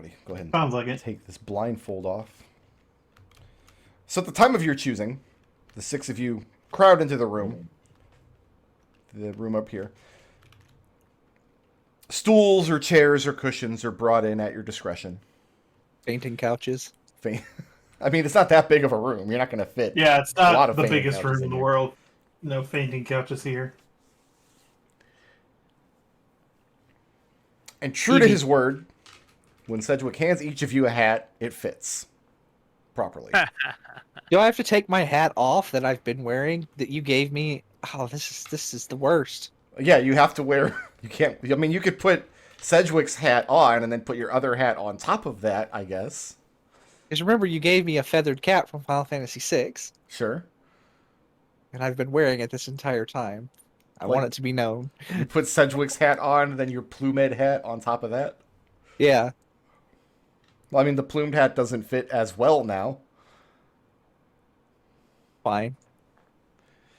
everybody. Go ahead and Sounds like it. take this blindfold off. So at the time of your choosing, the 6 of you crowd into the room up here. Stools or chairs or cushions are brought in at your discretion. Fainting couches. I mean, it's not that big of a room. You're not going to fit. Yeah, it's a lot not of the fainting biggest couches room in the here. world. No fainting couches here. And true to his word, when Sedgwick hands each of you a hat, it fits properly. Do I have to take my hat off that I've been wearing that you gave me? Oh, this is the worst. Yeah, you have to wear. You can't. I mean, you could put Sedgwick's hat on and then put your other hat on top of that, I guess. Because remember, you gave me a feathered cap from Final Fantasy VI. Sure. And I've been wearing it this entire time. I want it to be known. You put Sedgwick's hat on, and then your plumed hat on top of that. Yeah. Well, I mean, the plumed hat doesn't fit as well now. Fine.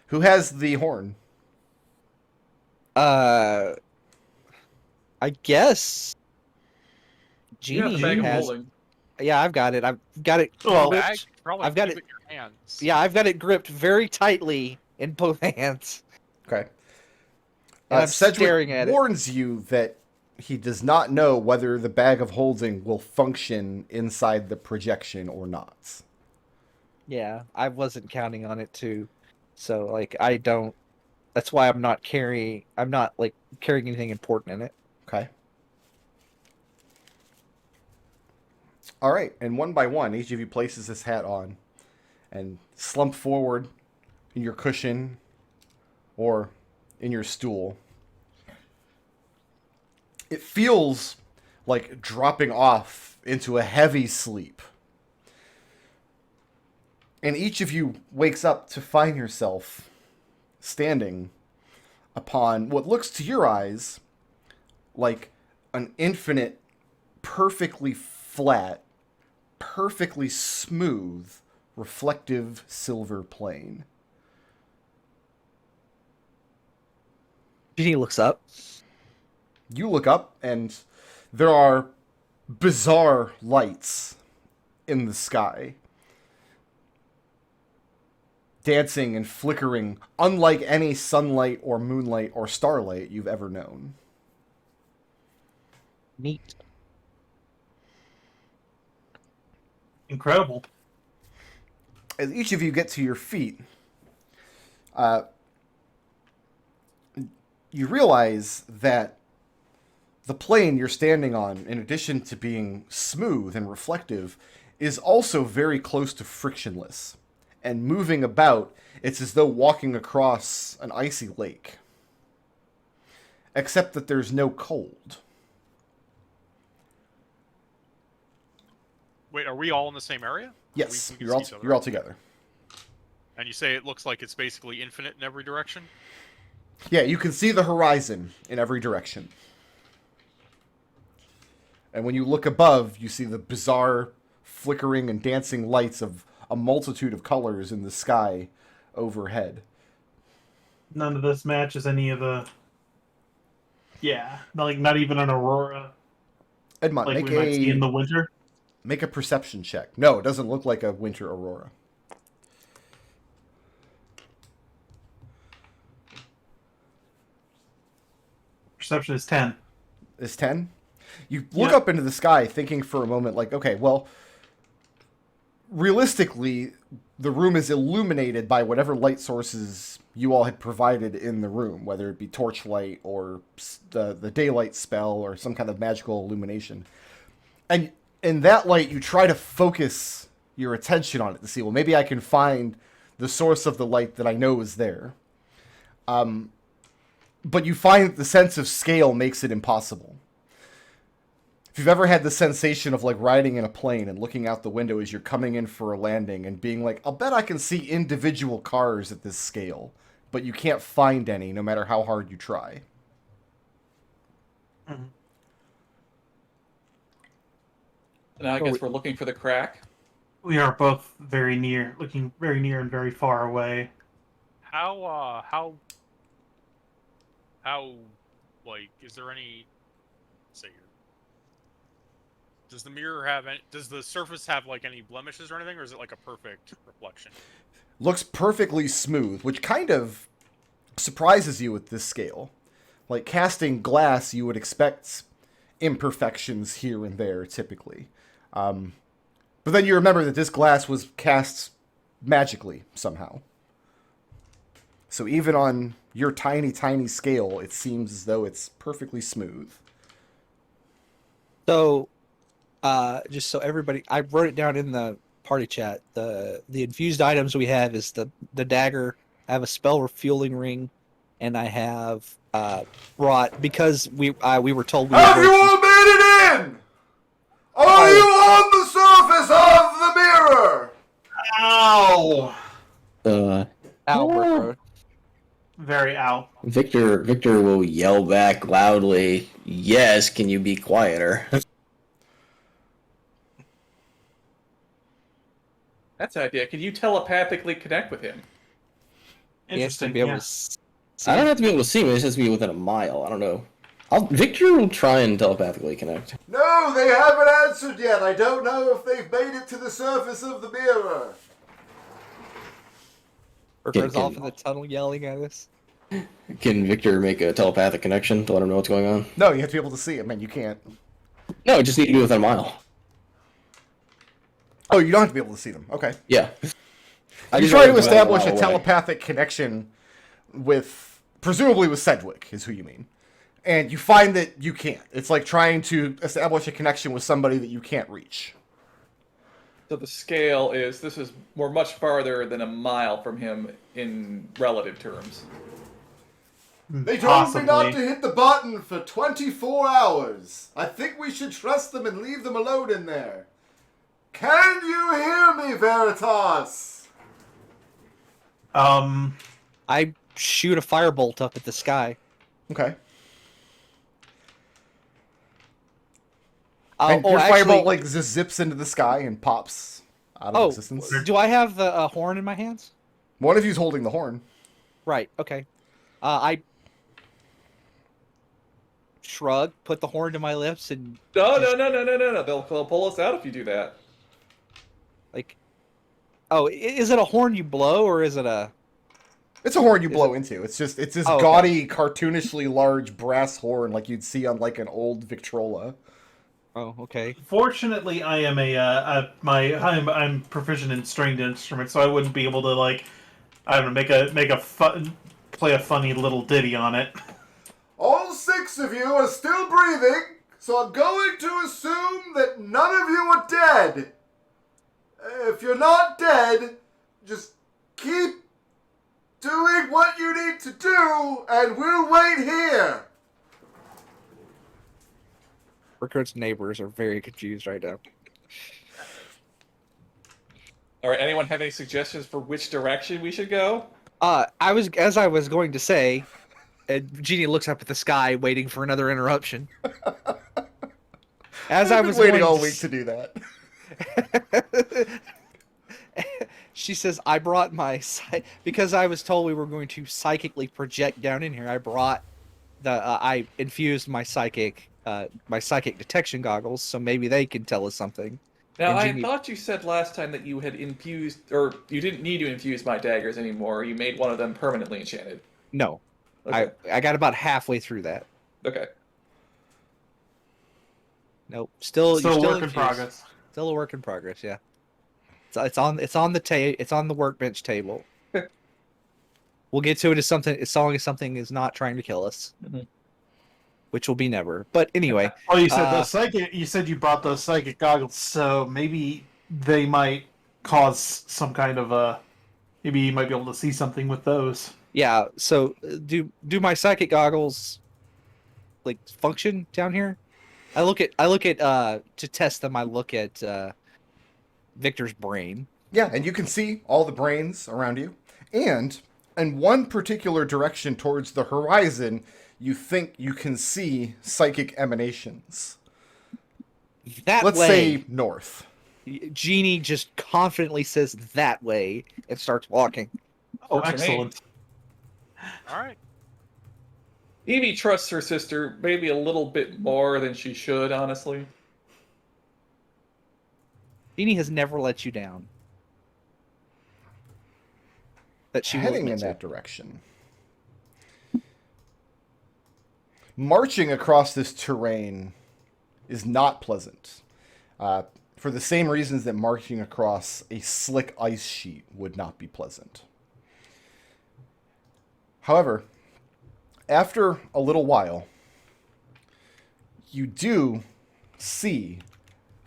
Who has the horn? I guess You have Genie the bag of has. holding. Yeah, I've got it. I've got it. Well, Bag, probably I've got keep it- in your hands. Yeah, I've got it gripped very tightly in both hands. Okay. And I'm Sedgwick staring at it. warns you that he does not know whether the bag of holding will function inside the projection or not. Yeah, I wasn't counting on it too. So like I don't that's why I'm not carrying anything important in it. Okay. All right, and one by one, each of you places this hat on and slump forward in your cushion or in your stool. It feels like dropping off into a heavy sleep. And each of you wakes up to find yourself standing upon what looks to your eyes like an infinite, perfectly flat, perfectly smooth, reflective silver plane. Genie looks up. You look up, and there are bizarre lights in the sky, dancing and flickering, unlike any sunlight or moonlight or starlight you've ever known. Neat. Incredible. As each of you get to your feet, you realize that the plane you're standing on, in addition to being smooth and reflective, is also very close to frictionless. And moving about, it's as though walking across an icy lake. Except that there's no cold. Wait, are we all in the same area? Yes, We can you're all see each other, you're all right? together. And you say it looks like it's basically infinite in every direction? Yeah, you can see the horizon in every direction. And when you look above, you see the bizarre flickering and dancing lights of a multitude of colors in the sky overhead. None of this matches any of the. Yeah, not even an aurora Edmont, like we might see in the winter. make a perception check. No, it doesn't look like a winter aurora. Perception is 10. Is 10? You look Yeah. up into the sky thinking for a moment like, okay, well, realistically, the room is illuminated by whatever light sources you all had provided in the room, whether it be torchlight or the daylight spell or some kind of magical illumination. And in that light, you try to focus your attention on it to see, well, maybe I can find the source of the light that I know is there. But you find that the sense of scale makes it impossible. If you've ever had the sensation of like riding in a plane and looking out the window as you're coming in for a landing and being like, I'll bet I can see individual cars at this scale, but you can't find any no matter how hard you try. Mm-hmm. And I guess we're looking for the crack. We are both very near, looking very near and very far away. How, like, is there any, let's see here. Does the mirror have any? Does the surface have like any blemishes or anything, or is it like a perfect reflection? Looks perfectly smooth, which kind of surprises you with this scale. Like casting glass, you would expect imperfections here and there typically. But then you remember that this glass was cast magically somehow. So even on your tiny, tiny scale, it seems as though it's perfectly smooth. So, just so everybody, I wrote it down in the party chat. The infused items we have is the dagger. I have a spell refueling ring, and I have brought, because we were told we Have were you going to- all made it in? Are you on the surface of the mirror? Ow! Albert Road. Very ow. Victor will yell back loudly, "Yes, can you be quieter?" That's an idea. Can you telepathically connect with him? He has to Interesting. be able Yeah. to see. I don't have to be able to see him, it just has to be within a mile. I don't know. Victor will try and telepathically connect. No, they haven't answered yet. I don't know if they've made it to the surface of the mirror. Burger's off in the tunnel yelling at us. Can Victor make a telepathic connection to let him know what's going on? No, you have to be able to see him, and you can't. No, it just need to be within a mile. Oh, you don't have to be able to see them. Okay. Yeah. You try to establish a telepathic connection with, presumably with Sedgwick, is who you mean. And you find that you can't. It's like trying to establish a connection with somebody that you can't reach. So the scale is, we're much farther than a mile from him in relative terms. They told me not to Possibly. hit the button for 24 hours. I think we should trust them and leave them alone in there. Can you hear me, Veritas? I shoot a firebolt up at the sky. Okay. Oh, And your actually, firebolt like just zips into the sky and pops out of existence. do I have the horn in my hands? One of you's holding the horn. Right. Okay. I shrug, put the horn to my lips, and No. They'll pull us out if you do that. like, oh, is it a horn you blow or is it a? It's a horn you blow into. It's this Oh, okay. gaudy, cartoonishly large brass horn like you'd see on like an old Victrola. Oh, okay. Fortunately, I am I'm proficient in stringed instruments, so I wouldn't be able to like, I don't know, play a funny little ditty on it. All 6 of you are still breathing, so I'm going to assume that none of you are dead. If you're not dead, just keep doing what you need to do, and we'll wait here. Rickard's neighbors are very confused right now. All right. Anyone have any suggestions for which direction we should go? As I was going to say, Eugenia looks up at the sky, waiting for another interruption. As I I've been was waiting going all to week to do that. She says, "I brought my because I was told we were going to psychically project down in here. I brought I infused my psychic detection goggles, so maybe they can tell us something." Now, I Eugenia- thought you said last time that you had infused, or you didn't need to infuse my daggers anymore. You made one of them permanently enchanted. No, Okay. I got about halfway through that. Okay. Nope, still Still you're work in infused. progress. Still a work in progress. Yeah, it's on the workbench table. We'll get to it as long as something is not trying to kill us, Mhm. which will be never. But anyway, Oh, you said those psychic. You said you brought those psychic goggles, so maybe they might cause some kind of a. Maybe you might be able to see something with those. yeah. So do my psychic goggles like function down here? I look at to test them. I look at Victor's brain. Yeah, and you can see all the brains around you. And in one particular direction towards the horizon, you think you can see psychic emanations. That Let's way, say north. Jeannie just confidently says that way and starts walking. Oh, Works for me. excellent. All right. Evie trusts her sister maybe a little bit more than she should, honestly. Jeannie has never let you down. That she Heading won't in admit that direction. Marching across this terrain is not pleasant. For the same reasons that marching across a slick ice sheet would not be pleasant. However, after a little while, you do see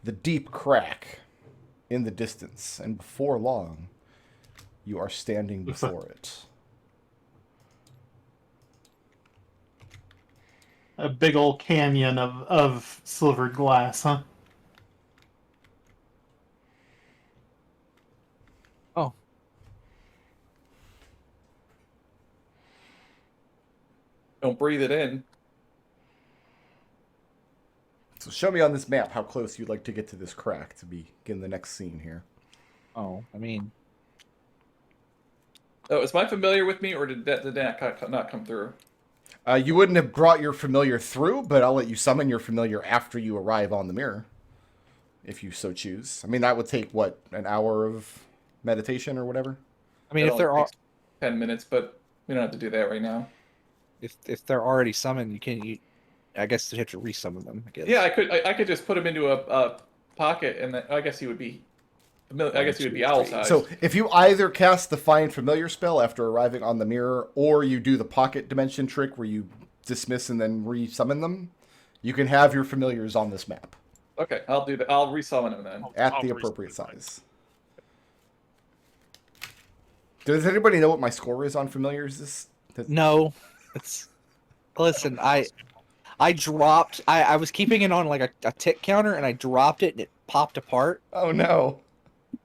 the deep crack in the distance, and before long, you are standing before it. A big old canyon of silvered glass, huh? Oh. Don't breathe it in. So show me on this map how close you'd like to get to this crack to begin the next scene here. Oh, I mean, Oh, is my familiar with me, or did that not come through? You wouldn't have brought your familiar through, but I'll let you summon your familiar after you arrive on the mirror, if you so choose. I mean, that would take, what, an hour of meditation or whatever? I mean, It if only they're takes 10 minutes, but we don't have to do that right now. if they're already summoned, you can't. I guess you have to resummon them. I guess. Yeah, I could just put him into a pocket, and then I guess he would be. I guess he would be owl sized. So if you either cast the Find Familiar spell after arriving on the mirror, or you do the pocket dimension trick where you dismiss and then re-summon them, you can have your familiars on this map Okay, I'll do that. I'll resummon him then. at I'll the resummon appropriate mine. size. Does anybody know what my score is on familiars? No, it's. Listen, I dropped. I was keeping it on like a tick counter, and I dropped it, and it popped apart, Oh no!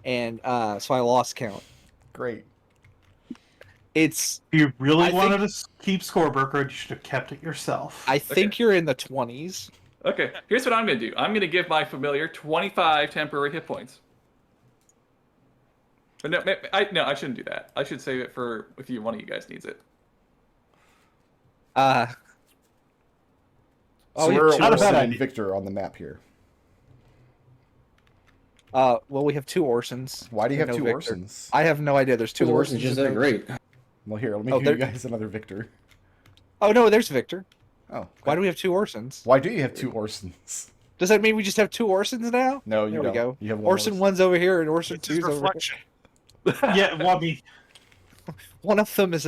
and so I lost count. Great. It's. If you really I wanted to keep scorebook, you should have kept it yourself. I think you're in the 20s. Okay, here's what I'm gonna do. I'm gonna give my familiar 25 temporary hit points. But no, I shouldn't do that. I should save it for if one of you guys needs it. So we have we're two Not a bad Orson and idea. Victor on the map here. Well, we have two Orsons. Why do you and have no two Victor. Orsons? I have no idea. There's two Two horses Orsons. just and that no- great. Well, here, let me Oh, give you there- guys another Victor. Oh no, there's Victor. Oh, Why do we have two Orsons? Why do you have two Orsons? Does that mean we just have two Orsons now? No, you There don't. we go. You have one Orson one's over here, and Orson It's his two's over here. reflection. Yeah, well, I mean, One of them is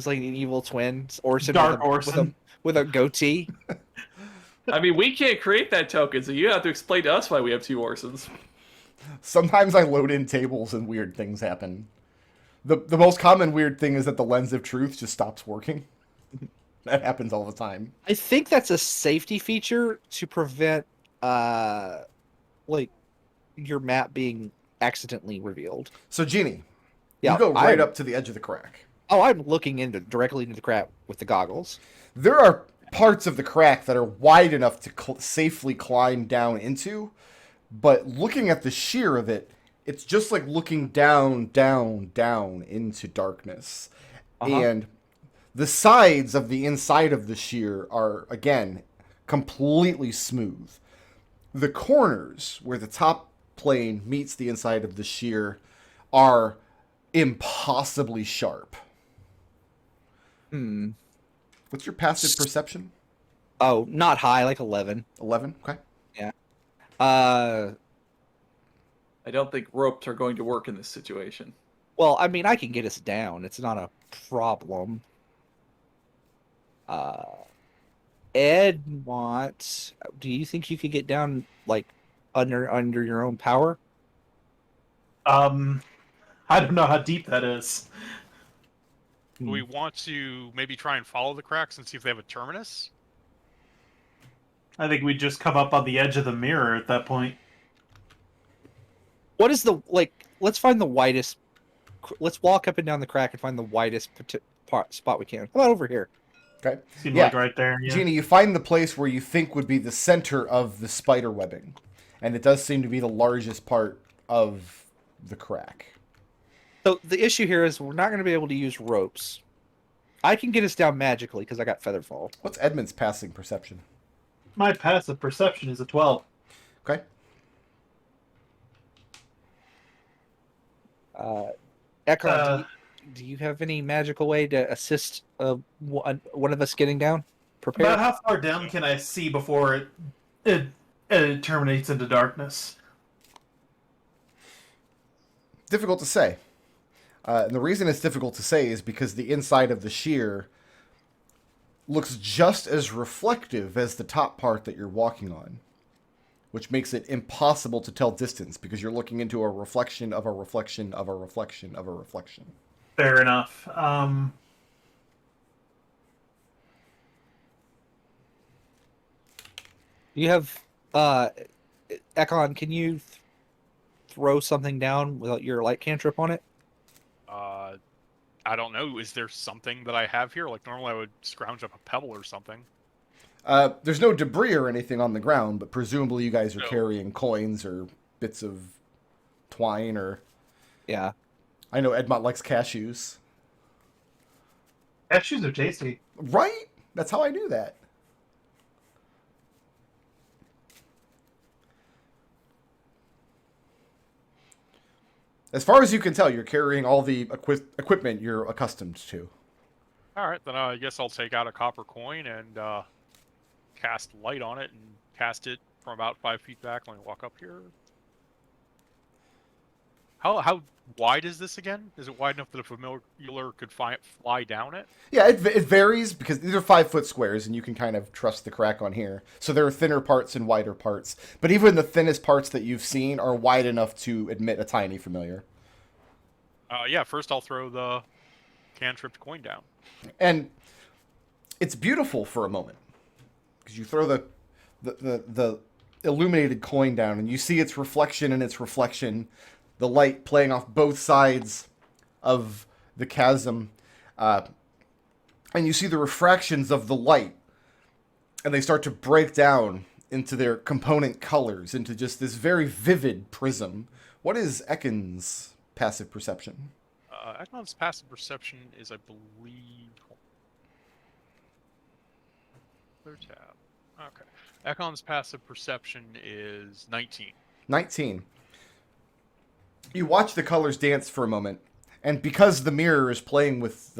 like an evil twin, Orson, Dark with Orson. with a goatee. I mean, we can't create that token, so you have to explain to us why we have two Orsons. Sometimes I load in tables and weird things happen. The most common weird thing is that the lens of truth just stops working. That happens all the time. I think that's a safety feature to prevent, like, your map being accidentally revealed. So, Jeannie, Yeah, you go right I'm- up to the edge of the crack. Oh, I'm looking directly into the crack with the goggles. There are parts of the crack that are wide enough to safely climb down into, but looking at the sheer of it, it's just like looking down, down, down into darkness. Uh-huh. And the sides of the inside of the sheer are, again, completely smooth. The corners, where the top plane meets the inside of the sheer, are impossibly sharp. Hmm. What's your passive perception? Oh, not high, like 11. 11? Okay. Uh, I don't think ropes are going to work in this situation. well, I mean, I can get us down. It's not a problem. Edmont, do you think you could get down, like, under your own power? I don't know how deep that is. Do we want to maybe try and follow the cracks and see if they have a terminus? I think we'd just come up on the edge of the mirror at that point. What is the, like, let's find the widest, let's walk up and down the crack and find the widest spot we can. How about over here? Okay. Seems Yeah. like right there. Yeah. Jeannie, you find the place where you think would be the center of the spider webbing. And it does seem to be the largest part of the crack. So the issue here is we're not going to be able to use ropes. I can get us down magically because I got Featherfall. What's Edmund's passing perception? My passive perception is a 12. Okay. Ekon, do you have any magical way to assist one of us getting down? Prepare. About how far down can I see before it terminates into darkness? Difficult to say. And the reason it's difficult to say is because the inside of the shear looks just as reflective as the top part that you're walking on, which makes it impossible to tell distance because you're looking into a reflection of a reflection of a reflection of a reflection. Fair enough. You have Ekon, can you throw something down without your light cantrip on it? I don't know. Is there something that I have here? Like normally I would scrounge up a pebble or something. There's no debris or anything on the ground, but presumably you guys are No. carrying coins or bits of twine or... Yeah. I know Edmont likes cashews. Cashews are tasty. Right? That's how I knew that. As far as you can tell, you're carrying all the equipment you're accustomed to. All right, then I guess I'll take out a copper coin and cast light on it and cast it from about 5 feet back. Let me walk up here. How wide is this again? Is it wide enough that a familiar could fly down it? Yeah, it varies because these are 5-foot squares, and you can kind of trust the crack on here. So there are thinner parts and wider parts. But even the thinnest parts that you've seen are wide enough to admit a tiny familiar. Yeah, first I'll throw the cantripped coin down. And it's beautiful for a moment because you throw the illuminated coin down, and you see its reflection and its reflection, the light playing off both sides of the chasm. And you see the refractions of the light, and they start to break down into their component colors, into just this very vivid prism. What is Ekon's passive perception? Ekon's passive perception is, I believe... Clear tab. Okay. Ekon's passive perception is 19. 19. You watch the colors dance for a moment, and because the mirror is playing with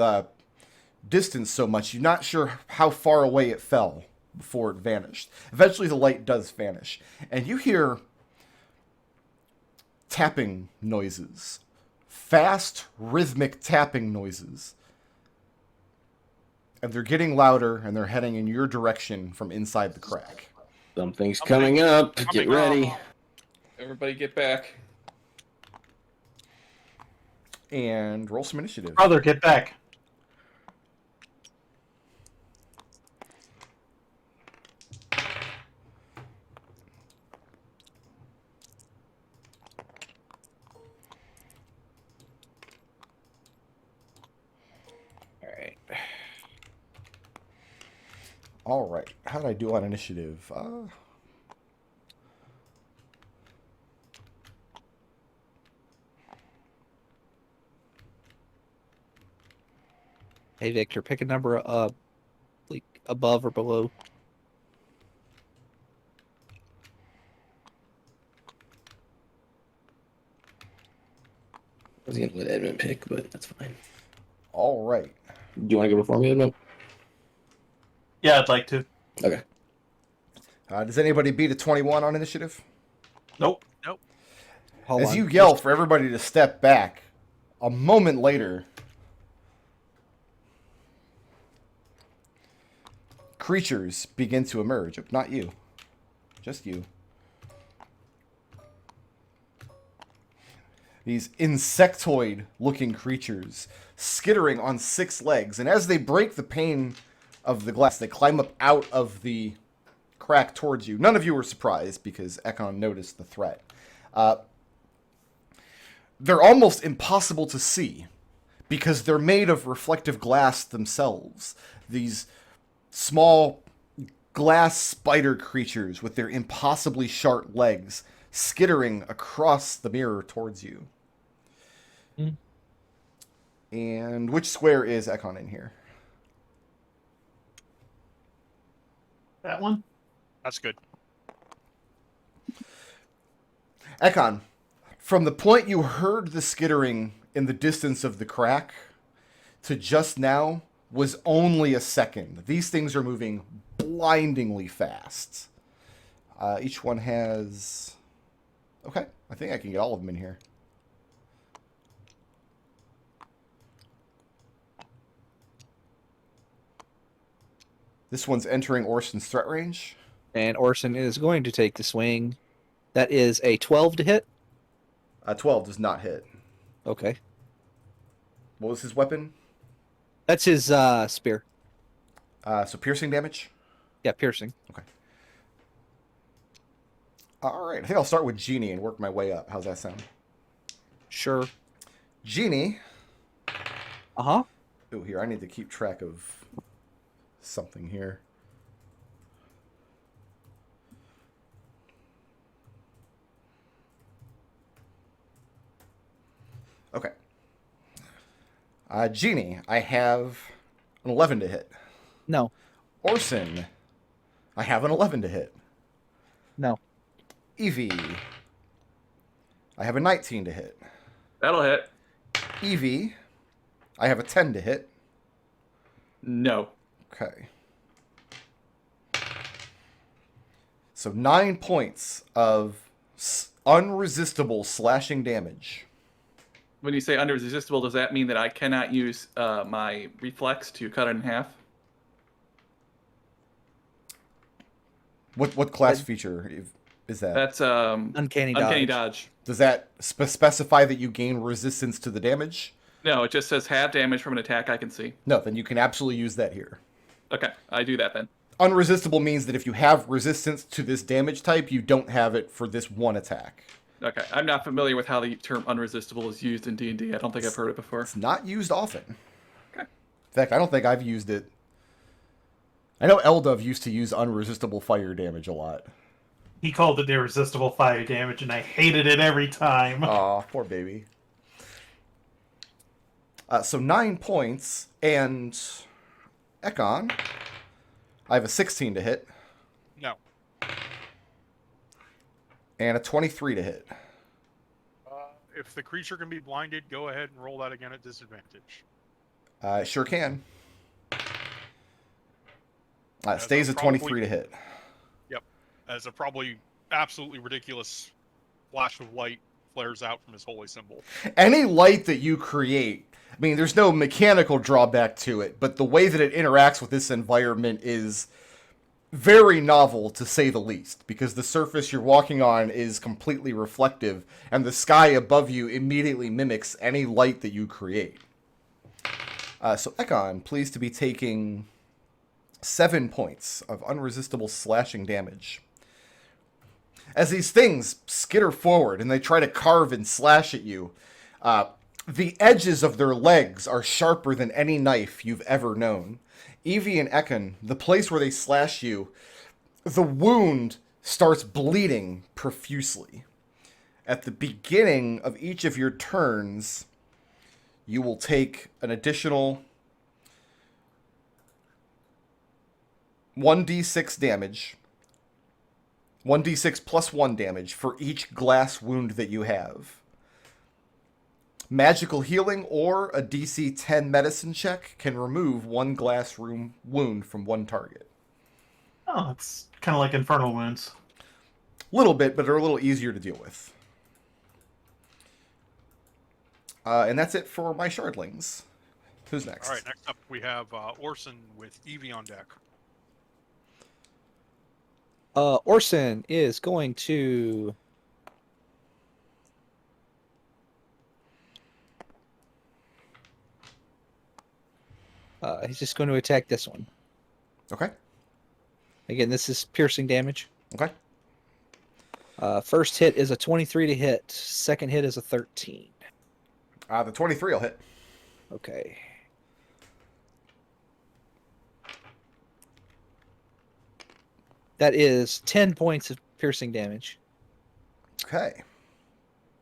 distance so much, you're not sure how far away it fell before it vanished. Eventually the light does vanish, and you hear tapping noises. Fast, rhythmic tapping noises. And they're getting louder, and they're heading in your direction from inside the crack. Something's coming up. Get ready. Everybody get back. And roll some initiative. Brother, get back. All right. How did I do on initiative? Hey, Victor, pick a number like above or below. I was gonna let Edmund pick, but that's fine. All right. Do you want to go before me, Edmund? Yeah, I'd like to. Okay. Does anybody beat a 21 on initiative? Nope. Hold As on. you yell for everybody to step back, a moment later, creatures begin to emerge. Not you. Just you. These insectoid-looking creatures skittering on 6 legs. And as they break the pane of the glass, they climb up out of the crack towards you. None of you were surprised because Ekon noticed the threat. They're almost impossible to see because they're made of reflective glass themselves. These small glass spider creatures with their impossibly sharp legs skittering across the mirror towards you. Mm. And which square is Ekon in here? That one? That's good. Ekon, From the point you heard the skittering in the distance of the crack to just now was only a second. These things are moving blindingly fast. Each one has... Okay, I think I can get all of them in here. This one's entering Orson's threat range. And Orson is going to take the swing. That is a 12 to hit. 12 does not hit. Okay. What was his weapon? That's his spear. So piercing damage? Yeah, piercing. Okay. All right, I think I'll start with Genie and work my way up. How's that sound? Sure. Genie. Uh-huh. Oh, here, I need to keep track of something here. Okay. Genie, I have an 11 to hit. No. Orson, I have an 11 to hit. No. Evie, I have a 19 to hit. That'll hit. Evie, I have a 10 to hit. No. Okay. So 9 points of unresistible slashing damage. When you say unresistible, does that mean that I cannot use my reflex to cut it in half? What class feature is that? That's Uncanny dodge. Uncanny dodge. Does that specify that you gain resistance to the damage? No, it just says half damage from an attack I can see. No, then you can absolutely use that here. Okay, I do that then. Unresistible means that if you have resistance to this damage type, you don't have it for this one attack. Okay, I'm not familiar with how the term unresistible is used in D&D. I don't think I've heard it before. It's not used often. Okay. In fact, I don't think I've used it. I know Eldov used to use unresistible fire damage a lot. He called it irresistible fire damage, and I hated it every time. Aw, poor baby. So 9 points, and Ekon, I have a 16 to hit, No. and a 23 to hit. If the creature can be blinded, go ahead and roll that again at disadvantage. I sure can. As Stays a at 23 probably- to hit. Yep. As a probably absolutely ridiculous flash of light flares out from his holy symbol. Any light that you create, I mean, there's no mechanical drawback to it, but the way that it interacts with this environment is very novel, to say the least, because the surface you're walking on is completely reflective, and the sky above you immediately mimics any light that you create. So Ekon, pleased to be taking 7 points of unresistible slashing damage. As these things skitter forward and they try to carve and slash at you, the edges of their legs are sharper than any knife you've ever known. Evie and Ekon, the place where they slash you, the wound starts bleeding profusely. At the beginning of each of your turns, you will take an additional 1d6 damage. 1d6 plus 1 damage for each glass wound that you have. Magical healing or a DC 10 medicine check can remove 1 glass room wound from 1 target. Oh, it's kind of like infernal wounds. Little bit, but they're a little easier to deal with. And that's it for my shardlings. Who's next? All right, next up we have Orson with Evie on deck. Orson is going to... he's just going to attack this one. Okay. Again, this is piercing damage. Okay. First hit is a 23 to hit. Second hit is a 13. The 23 will hit. Okay. That is 10 points of piercing damage. Okay.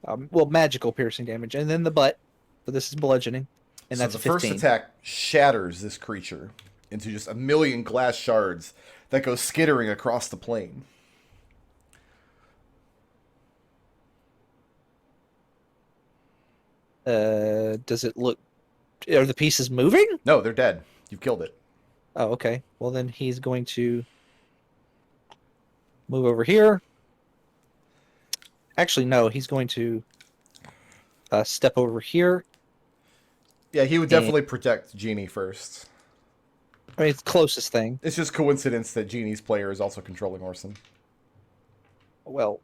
Well, magical piercing damage. And then the butt. But this is bludgeoning. And So that's the 15. first attack shatters this creature into just a million glass shards that go skittering across the plane. Does it look? Are the pieces moving? No, they're dead. You've killed it. Oh, okay. Well, then he's going to move over here. Actually, no. He's going to step over here. Yeah, he would definitely protect Genie first. I mean, it's the closest thing. It's just coincidence that Genie's player is also controlling Orson. Well,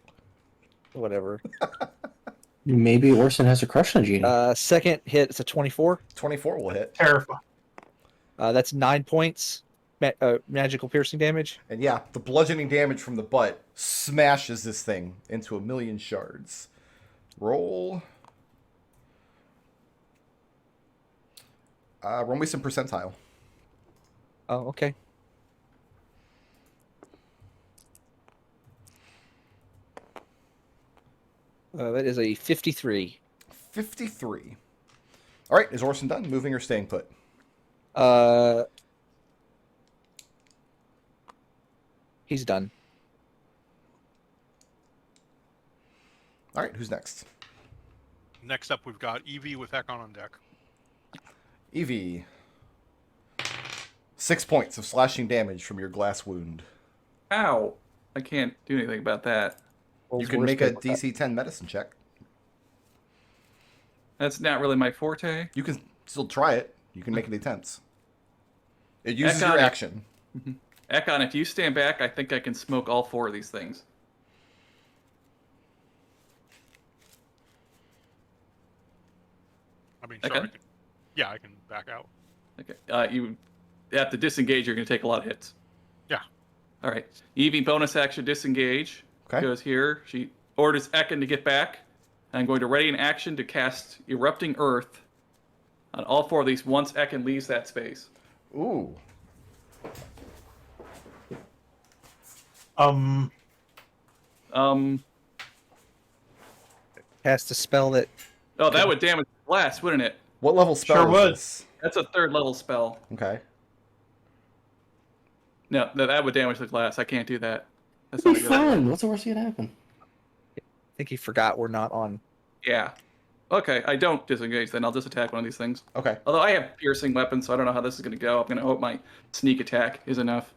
whatever. Maybe Orson has a crush on Genie. Second hit, it's a 24. 24 will hit. Terrifying. That's 9 points magical piercing damage. And yeah, the bludgeoning damage from the butt smashes this thing into a million shards. Roll. Roll me some percentile. Oh, okay. That is a 53. 53. All right, is Orson done? Moving or staying put? He's done. All right, who's next? Next up, we've got Evie with Ekon on deck. Evie. 6 points of slashing damage from your glass wound. Ow! I can't do anything about that. Rolls You can worst make a case with DC 10 medicine check. That's not really my forte. You can still try it. You can make any attempts. It uses Ekon- your action. Ekon, if you stand back, I think I can smoke all 4 of these things. I mean, Okay. sure, I can back out. Okay. You have to disengage. You're going to take a lot of hits. Yeah. All right. Evie bonus action disengage. Okay. Goes here. She orders Ekon to get back. I'm going to ready an action to cast Erupting Earth on all 4 of these once Ekon leaves that space. Ooh. Cast a spell that Oh, that would damage the glass, wouldn't it? What level spell Sure is would. this? That's a 3rd level spell. Okay. No, that would damage the glass. I can't do that. That's It'll not be a good idea. fun. What's the worst that could happen? I think he forgot we're not on. Yeah. Okay, I don't disengage then. I'll just attack one of these things. Okay. Although I have piercing weapons, so I don't know how this is going to go. I'm going to hope my sneak attack is enough.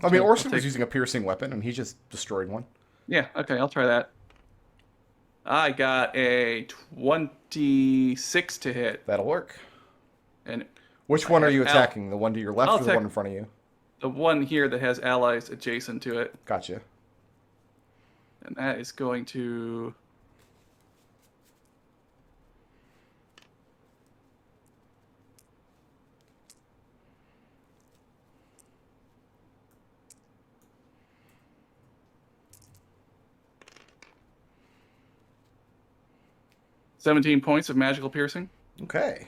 I mean, I'll Orson was take- using a piercing weapon, and he just destroyed one. Yeah, okay, I'll try that. I got a 26 to hit. That'll work. And Which one are you Al- attacking? The one to your left I'll or the attack- one in front of you? the one here that has allies adjacent to it. Gotcha. And that is going to... ...17 points of magical piercing. Okay.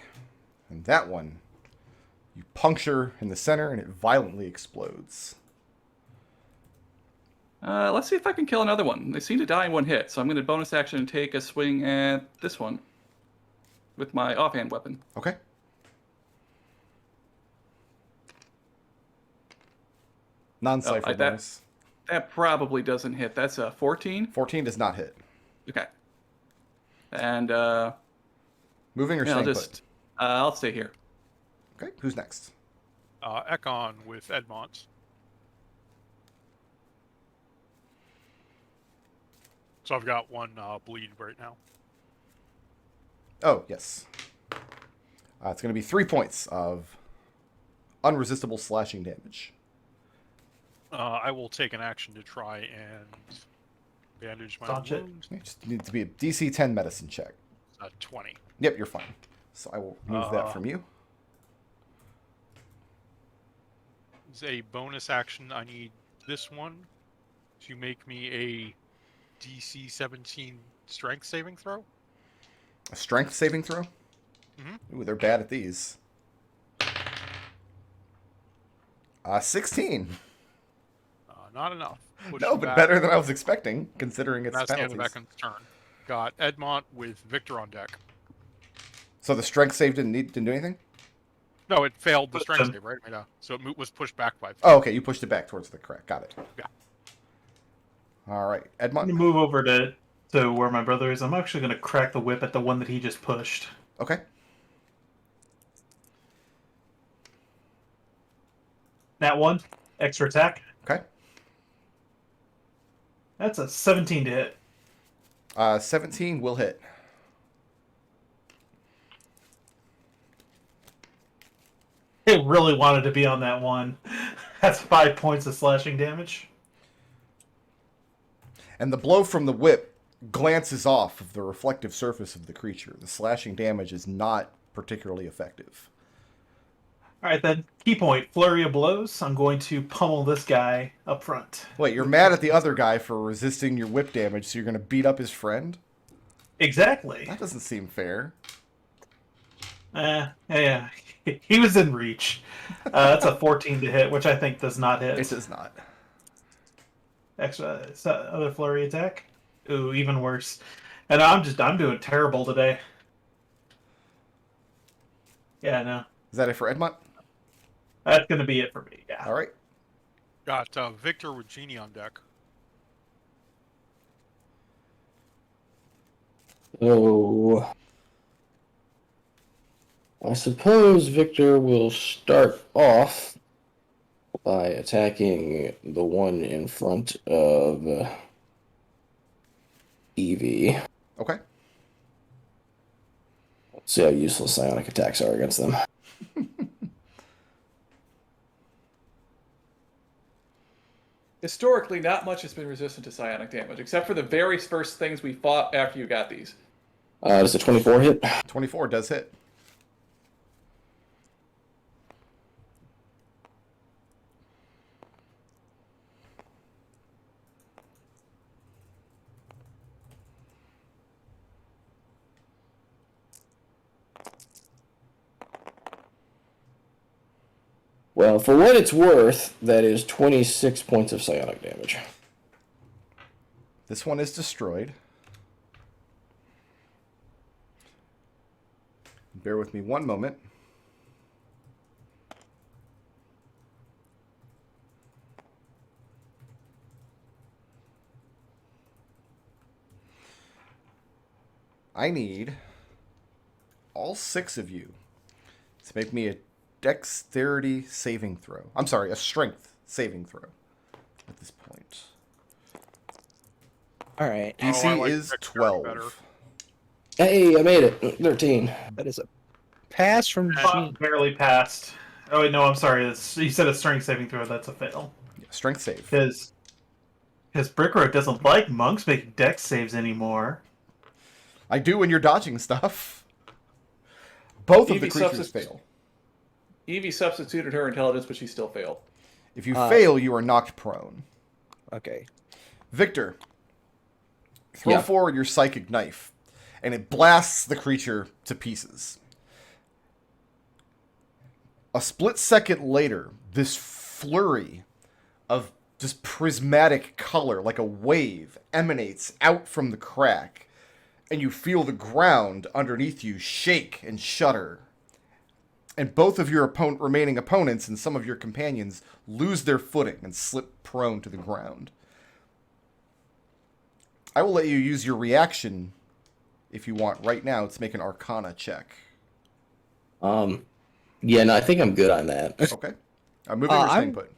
And that one, you puncture in the center, and it violently explodes. Let's see if I can kill another one. They seem to die in 1 hit, so I'm going to bonus action and take a swing at this one with my offhand weapon. Okay. Non-cipher that- bonus. That probably doesn't hit. That's a 14. 14 does not hit. Okay. And Moving or yeah, staying I'll stay here. put? Okay. Who's next? Ekon with Edmont. So I've got 1 bleed right now. Oh, yes. It's going to be 3 points of unresistible slashing damage. I will take an action to try and bandage my Staunch it. wound. It just needs to be a DC 10 medicine check. 20. Yep, you're fine. So I will move that Uh, from you. As a bonus action, I need this one to make me a DC 17 strength saving throw. A strength saving throw? Mhm. Ooh, they're bad at these. 16. Not enough. Push No, him but back. better than I was expecting, considering its That's the end of penalties. Ekon's turn. Got Edmont with Victor on deck. So the strength save didn't do anything? No, it failed the But, strength save, right? Yeah. So it was pushed back by. Oh, okay, you pushed it back towards the correct. Got it. Yeah. All right, I'm Edmont. gonna move over to So where my brother is, I'm actually going to crack the whip at the one that he just pushed. Okay. That one, extra attack. Okay. That's a 17 to hit. 17 will hit. It really wanted to be on that one. That's 5 points of slashing damage. And the blow from the whip glances off of the reflective surface of the creature. The slashing damage is not particularly effective. All right, then. Key point, flurry of blows. I'm going to pummel this guy up front. Wait, you're mad at the other guy for resisting your whip damage, so you're going to beat up his friend? Exactly. That doesn't seem fair. Yeah. He was in reach. That's a 14 to hit, which I think does not hit. It does not. Extra other flurry attack. Ooh, even worse. And I'm doing terrible today. Yeah, no. Is that it for Edmont? That's gonna be it for me. Yeah. All right. Got Victor with Genie on deck. So, I suppose Victor will start off by attacking the one in front of Evie. Okay. See how useless psionic attacks are against them. Historically, not much has been resistant to psionic damage, except for the very first things we fought after you got these. Does a 24 hit? 24 does hit. Well, for what it's worth, that is 26 points of psionic damage. This one is destroyed. Bear with me one moment. I need all 6 of you to make me a dexterity saving throw. I'm sorry, a strength saving throw at this point. All right. DC I like is dexterity better. 12. Hey, I made it. 13. That is a pass from Gene. Barely passed. Oh wait, no, I'm sorry. You said a strength saving throw. That's a fail. Yeah, strength save. Because Brickroad doesn't like monks making dex saves anymore. I do when you're dodging stuff. Both of the Evie creatures fail. Evie substituted her intelligence, but she still failed. If you fail, you are knocked prone. Okay. Victor, throw Yeah. forward your psychic knife, and it blasts the creature to pieces. A split second later, this flurry of just prismatic color, like a wave, emanates out from the crack, and you feel the ground underneath you shake and shudder. And both of your remaining opponents and some of your companions lose their footing and slip prone to the ground. I will let you use your reaction, if you want, right now to make an Arcana check. Yeah, no, I think I'm good on that. Okay. I'm moving or staying put.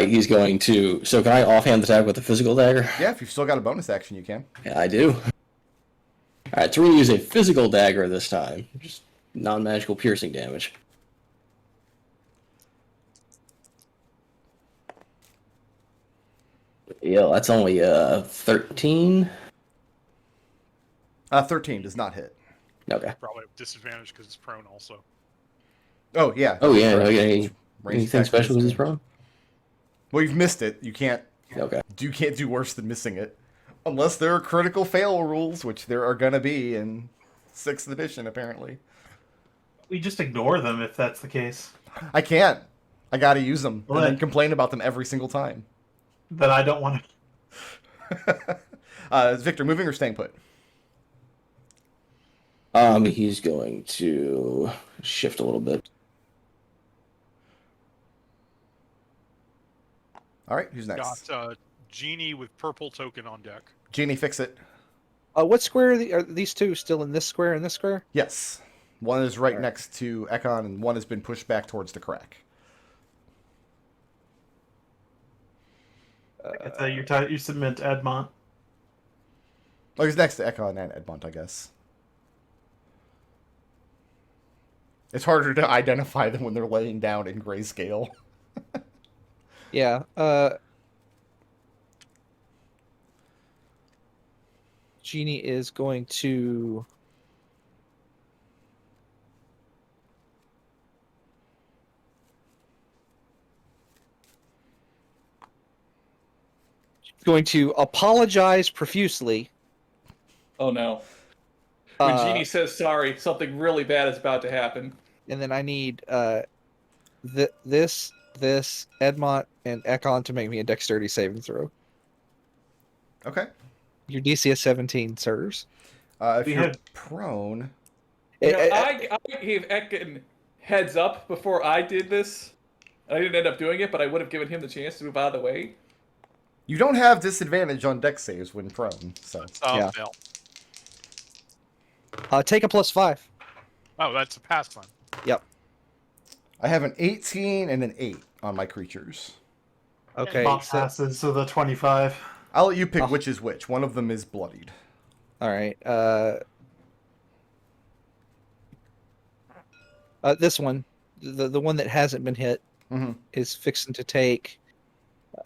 He's going to... So can I offhand attack with the physical dagger? Yeah, if you've still got a bonus action, you can. Yeah, I do. Alright, so we're going to use a physical dagger this time. Just non-magical piercing damage. Yeah, that's only 13. 13 does not hit. Okay. Probably have disadvantage because it's prone also. Oh, yeah. Oh, yeah, Right. okay. Range Anything attack special with this disadvantage. prone? Well, you've missed it. You can't Okay. do worse than missing it. Unless there are critical fail rules, which there are gonna be in 6th edition, apparently. We just ignore them if that's the case. I can't. I gotta use them. Well, and then then- complain about them every single time. Then I don't want to. Is Victor moving or staying put? He's going to shift a little bit. All right, who's next? Got Genie with purple token on deck. Genie, fix it. What square are these two still in this square and this square? Yes. One is right Alright. next to Ekon, and one has been pushed back towards the crack. You submit Edmont. Oh, he's next to Ekon and Edmont, I guess. It's harder to identify them when they're laying down in grayscale. Yeah. Genie is going to. Going to apologize profusely. Oh no. When Uh, Genie says sorry, something really bad is about to happen. And then I need this Edmont and Ekon to make me a dexterity saving throw. Okay. Your DC is 17, sirs. If We you're had- prone... You know, I gave Ekon heads up before I did this. I didn't end up doing it, but I would have given him the chance to move out of the way. You don't have disadvantage on dex saves when prone, so... Yeah. Fail. Take a +5. Oh, that's a pass then. Yep. I have an 18 and an 8 on my creatures. Okay. Edmont So, passes, so the 25. I'll let you pick Oh. which is which. One of them is bloodied. all right. This one, the one that hasn't been hit, Mm-hmm. is fixing to take.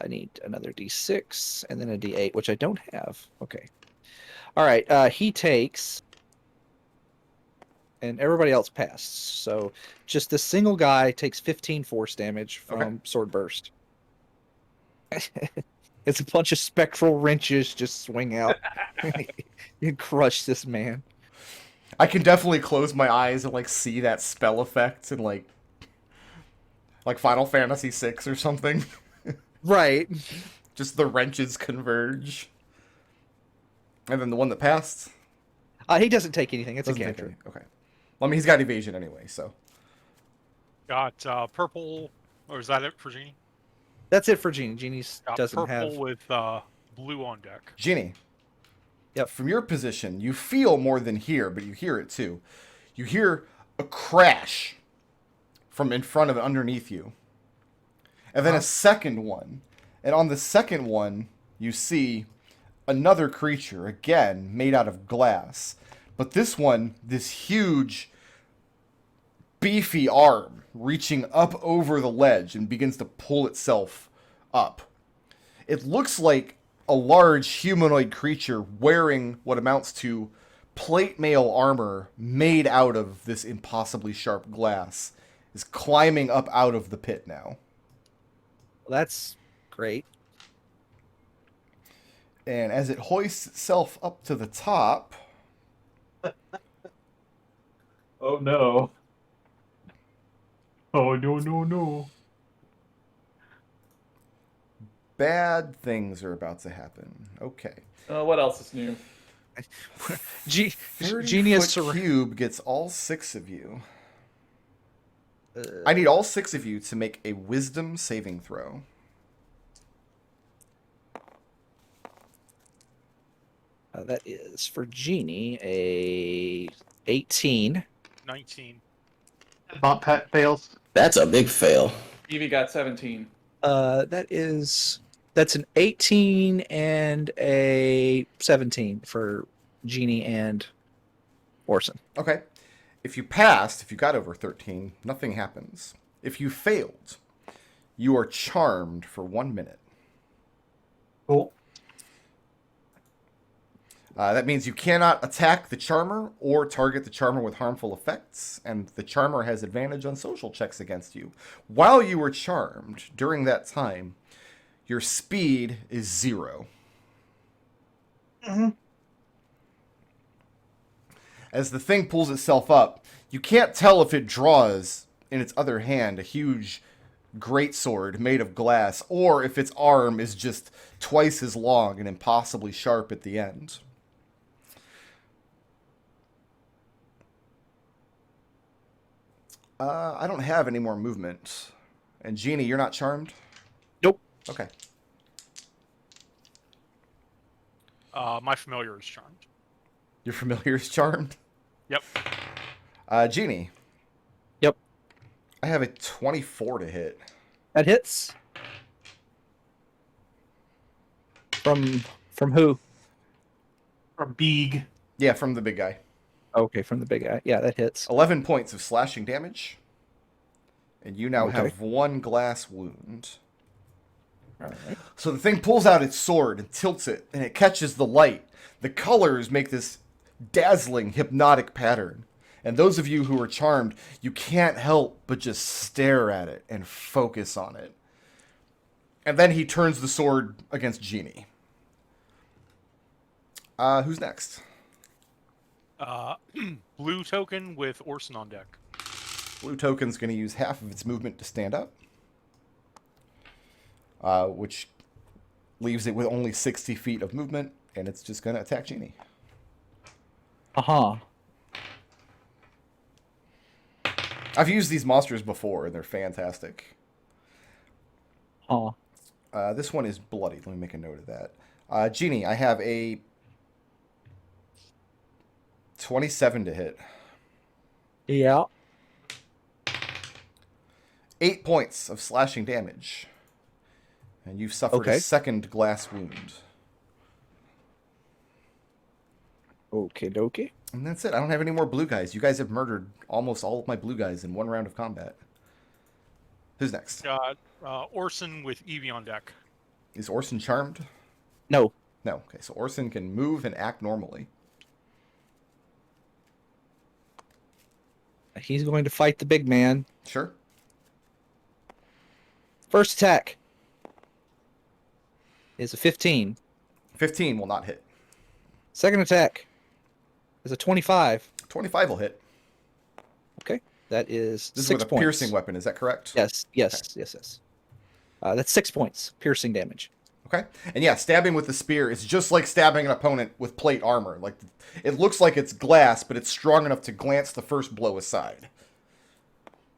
I need another D6 and then a D8, which I don't have. Okay. All right. He takes, and everybody else passed. So just this single guy takes 15 force damage from Okay. sword burst. It's a bunch of spectral wrenches just swing out. You crush this man. I can definitely close my eyes and like see that spell effect in like Final Fantasy VI or something. Right. Just the wrenches converge. And then the one that passed He doesn't take anything. It's doesn't a take cantrip. any- Okay. Well, I mean, he's got evasion anyway, so. Got purple, or is that it for Genie? That's it for Genie. Genie Got doesn't purple have. with blue on deck. Genie. Yep. From your position, you feel more than hear, but you hear it too. You hear a crash from in front of and underneath you. And then a second one. And on the second one, you see another creature, again, made out of glass. But this one, this huge, beefy arm reaching up over the ledge and begins to pull itself up. It looks like a large humanoid creature wearing what amounts to plate mail armor made out of this impossibly sharp glass is climbing up out of the pit now. Well, that's great. And as it hoists itself up to the top, Oh no. Oh no. bad things are about to happen. Okay. What else is new? Genie is 30-foot surra- cube gets all 6 of you. Uh, I need all 6 of you to make a wisdom saving throw. that is for Genie a 18. 19. Edmont fails. That's a big fail. Evie got 17. That's an 18 and a 17 for Genie and Orson. Okay. If you passed, if you got over 13, nothing happens. If you failed, you are charmed for 1 minute. Cool. That means you cannot attack the charmer or target the charmer with harmful effects, and the charmer has advantage on social checks against you. While you were charmed, during that time, your speed is 0. Mhm. As the thing pulls itself up, you can't tell if it draws in its other hand a huge greatsword made of glass, or if its arm is just twice as long and impossibly sharp at the end. I don't have any more movement. And Genie, you're not charmed? Nope. Okay. My familiar is charmed. Your familiar is charmed? Yep. Genie. Yep. I have a 24 to hit. That hits. From who? From Beeg. Yeah, from the big guy. Okay, from the big guy. Yeah, that hits. 11 points of slashing damage. And you now Okay. have 1 glass wound. All right. So the thing pulls out its sword and tilts it, and it catches the light. The colors make this dazzling, hypnotic pattern. And those of you who are charmed, you can't help but just stare at it and focus on it. And then he turns the sword against Genie. Who's next? Blue token with Orson on deck. Blue token's going to use half of its movement to stand up. Which leaves it with only 60 feet of movement, and it's just going to attack Genie. Uh-huh. I've used these monsters before, and they're fantastic. Huh. This one is bloody. Let me make a note of that. Genie, I have a 27 to hit. Yeah. 8 points of slashing damage. And you've suffered Okay. a second glass wound. Okay, dokie. And that's it. I don't have any more blue guys. You guys have murdered almost all of my blue guys in one round of combat. Who's next? Got Orson with Evie on deck. Is Orson charmed? No. No. Okay, so Orson can move and act normally. He's going to fight the big man. Sure. First attack is a 15. 15 will not hit. Second attack is a 25. 25 will hit. Okay. That is This is 6 with a points. piercing weapon, is that correct? Yes. That's 6 points piercing damage. Okay. And yeah, stabbing with the spear is just like stabbing an opponent with plate armor. Like, it looks like it's glass, but it's strong enough to glance the first blow aside.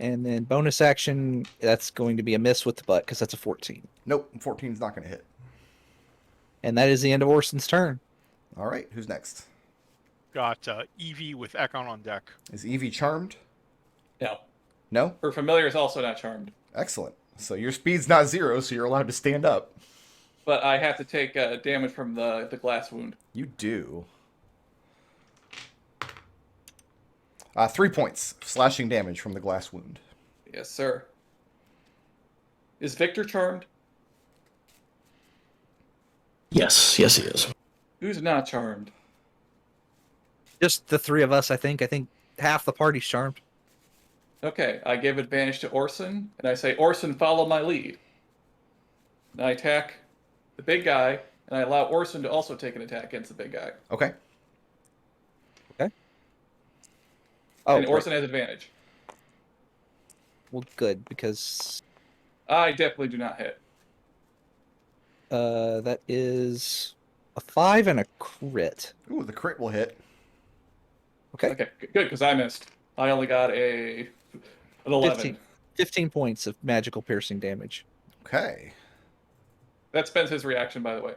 And then bonus action, that's going to be a miss with the butt because that's a 14. Nope, 14 is not going to hit. And that is the end of Orson's turn. All right, who's next? Got Evie with Ekon on deck. Is Evie charmed? No. No? Her familiar is also not charmed. Excellent. So your speed's not 0, so you're allowed to stand up. But I have to take damage from the glass wound. You do. 3 points of slashing damage from the glass wound. Yes, sir. Is Victor charmed? Yes, he is. Who's not charmed? Just the three of us, I think. I think half the party's charmed. Okay, I give advantage to Orson, and I say, Orson, follow my lead. And I attack the big guy, and I allow Orson to also take an attack against the big guy. Okay. Oh, And Orson has advantage. well, good, because I definitely do not hit. that is a 5 and a crit. Ooh, the crit will hit. Okay. Okay, good, because I missed. I only got an 11. 15 points of magical piercing damage. Okay. That spends his reaction, by the way.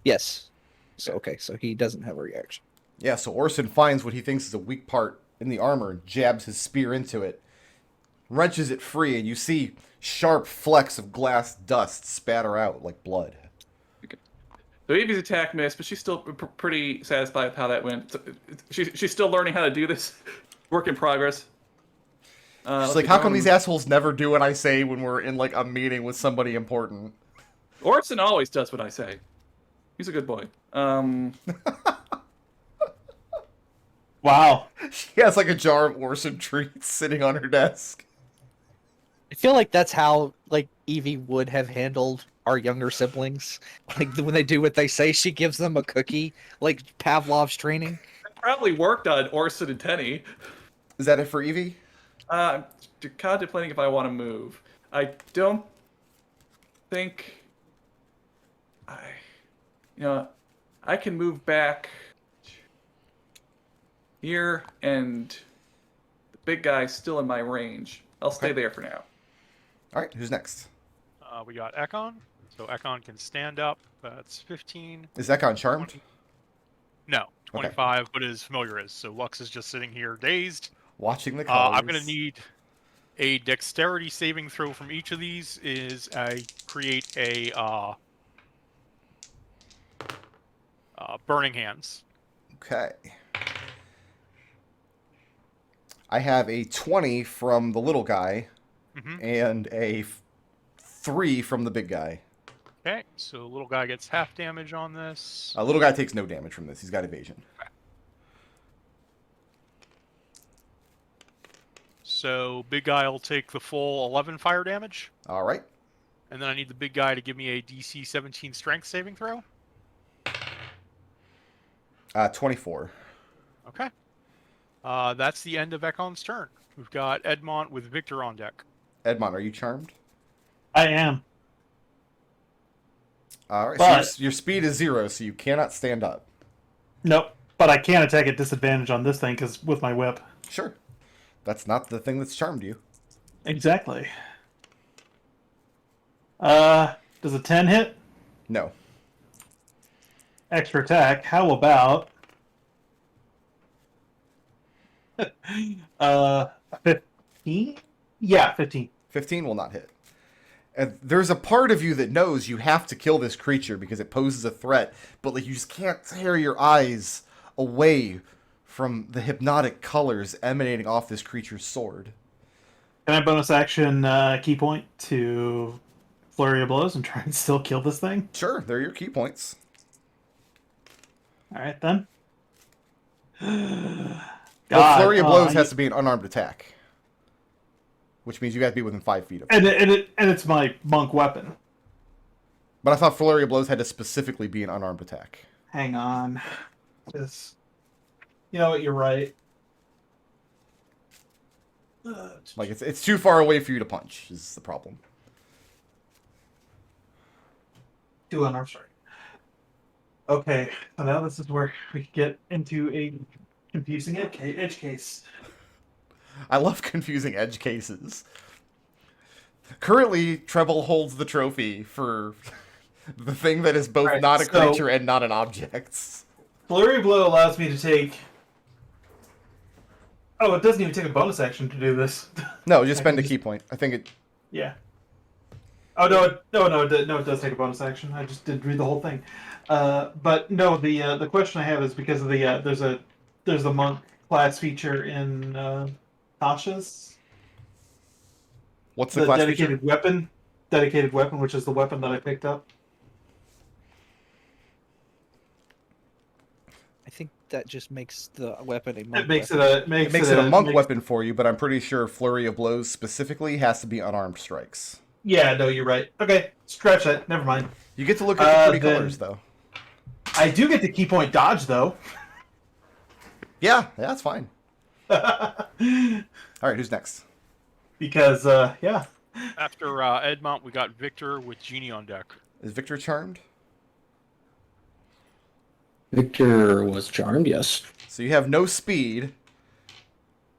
Yes. So okay, so he doesn't have a reaction. Yeah, so Orson finds what he thinks is a weak part in the armor and jabs his spear into it, wrenches it free, and you see sharp flecks of glass dust spatter out like blood. So Evie's attack missed, but she's still pretty satisfied with how that went. So, she's still learning how to do this. Work in progress. She's like, how come these assholes never do what I say when we're in like a meeting with somebody important? Orson always does what I say. He's a good boy. Wow. She has like a jar of Orson treats sitting on her desk. I feel like that's how like Evie would have handled our younger siblings. Like when they do what they say, she gives them a cookie, like Pavlov's training. Probably worked on Orson and Tenny. Is that it for Evie? I'm contemplating if I want to move. I don't think I can move back here, and the big guy's still in my range. I'll stay there for now. All right, who's next? We got Ekon. So Ekon can stand up, That's 15. Is Ekon charmed? 20 No, 25, but his familiar is. So Lux is just sitting here dazed. Watching the colors. I'm going to need a dexterity saving throw from each of these. Is I create a burning hands. Okay. I have a 20 from the little guy and a 3 from the big guy. Okay, so little guy gets half damage on this. Little guy takes no damage from this. He's got evasion. Okay. So big guy will take the full 11 fire damage. All right. And then I need the big guy to give me a DC 17 strength saving throw. 24. Okay. That's the end of Ekon's turn. We've got Edmont with Victor on deck. Edmont, are you charmed? I am. All right. But- So your speed is 0, so you cannot stand up. Nope. But I can attack at disadvantage on this thing because with my whip. Sure. That's not the thing that's charmed you. Exactly. Does a 10 hit? No. Extra attack. How about 15? Yeah, 15. 15 will not hit. And there's a part of you that knows you have to kill this creature because it poses a threat, but like you just can't tear your eyes away from the hypnotic colors emanating off this creature's sword. Can I bonus action key point to Flurry of Blows and try and still kill this thing? Sure, they're your key points. Alright then. But Flurry of Blows has to be an unarmed attack, which means you got to be within 5 feet of it. And it's my monk weapon. But I thought Flurry of Blows had to specifically be an unarmed attack. Hang on. You know what, you're right. Like it's too far away for you to punch is the problem. 2 unarmed strike. Okay, so now this is where we get into a confusing edge case. I love confusing edge cases. Currently, Treble holds the trophy for the thing that is both Right, not a so- creature and not an object. Flurry Blow allows me to take... Oh, it doesn't even take a bonus action to do this. No, just I spend a can key point. I think it... Yeah. Oh no! It does take a bonus action. I just did read the whole thing. But no, the question I have is because of the there's a monk class feature in Tasha's. What's the The class dedicated feature? weapon, which is the weapon that I picked up. I think that just makes the weapon a monk It makes weapon. it It makes it a monk weapon for you, but I'm pretty sure Flurry of Blows specifically has to be unarmed strikes. Yeah, no, you're right. Okay, scratch that. Never mind. You get to look at the pretty Then- colors, though. I do get the key point dodge though. Yeah, that's fine. All right, who's next? Because yeah. After Edmont, we got Victor with Genie on deck. Is Victor charmed? Victor was charmed, yes. So you have no speed,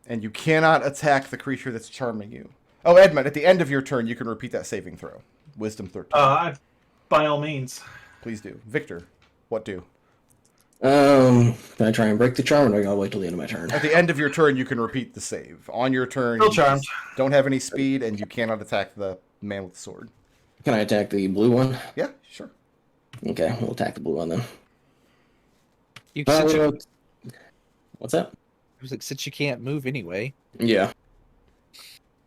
and you cannot attack the creature that's charming you. Oh, Edmund, at the end of your turn, you can repeat that saving throw. Wisdom 13. By all means. Please do. Victor, what do? Can I try and break the charm, or do I gotta wait till the end of my turn? At the end of your turn, you can repeat the save. On your turn, Still you charmed. don't have any speed, and you cannot attack the man with the sword. Can I attack the blue one? Yeah, sure. Okay, we'll attack the blue one then. Since you, What's that? since you can't move anyway. Yeah.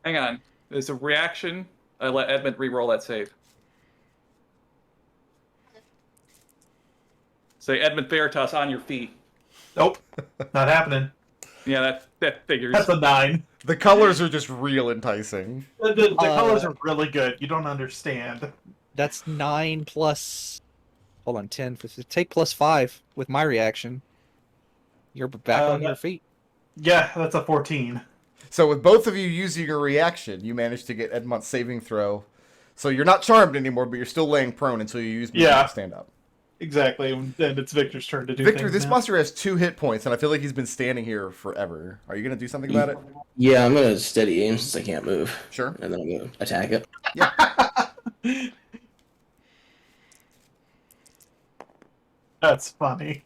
Hang on. There's a reaction. I let Edmund re-roll that save. Say Edmund Veritas on your feet. Nope. Not happening. Yeah, that figures. That's a 9. The colors are just real enticing. The colors are really good. You don't understand. That's 9 plus. Hold on, 10. Take plus 5 with my reaction. You're back on your feet. Yeah, that's a 14. So with both of you using your reaction, you managed to get Edmont's saving throw. So you're not charmed anymore, but you're still laying prone until you use movement Yeah. to stand up. Exactly, and it's Victor's turn to do Victor, things this now. monster has 2 hit points, and I feel like he's been standing here forever. Are you going to do something about it? Yeah, I'm gonna steady aim since I can't move. Sure. And then I'm gonna attack it. That's funny.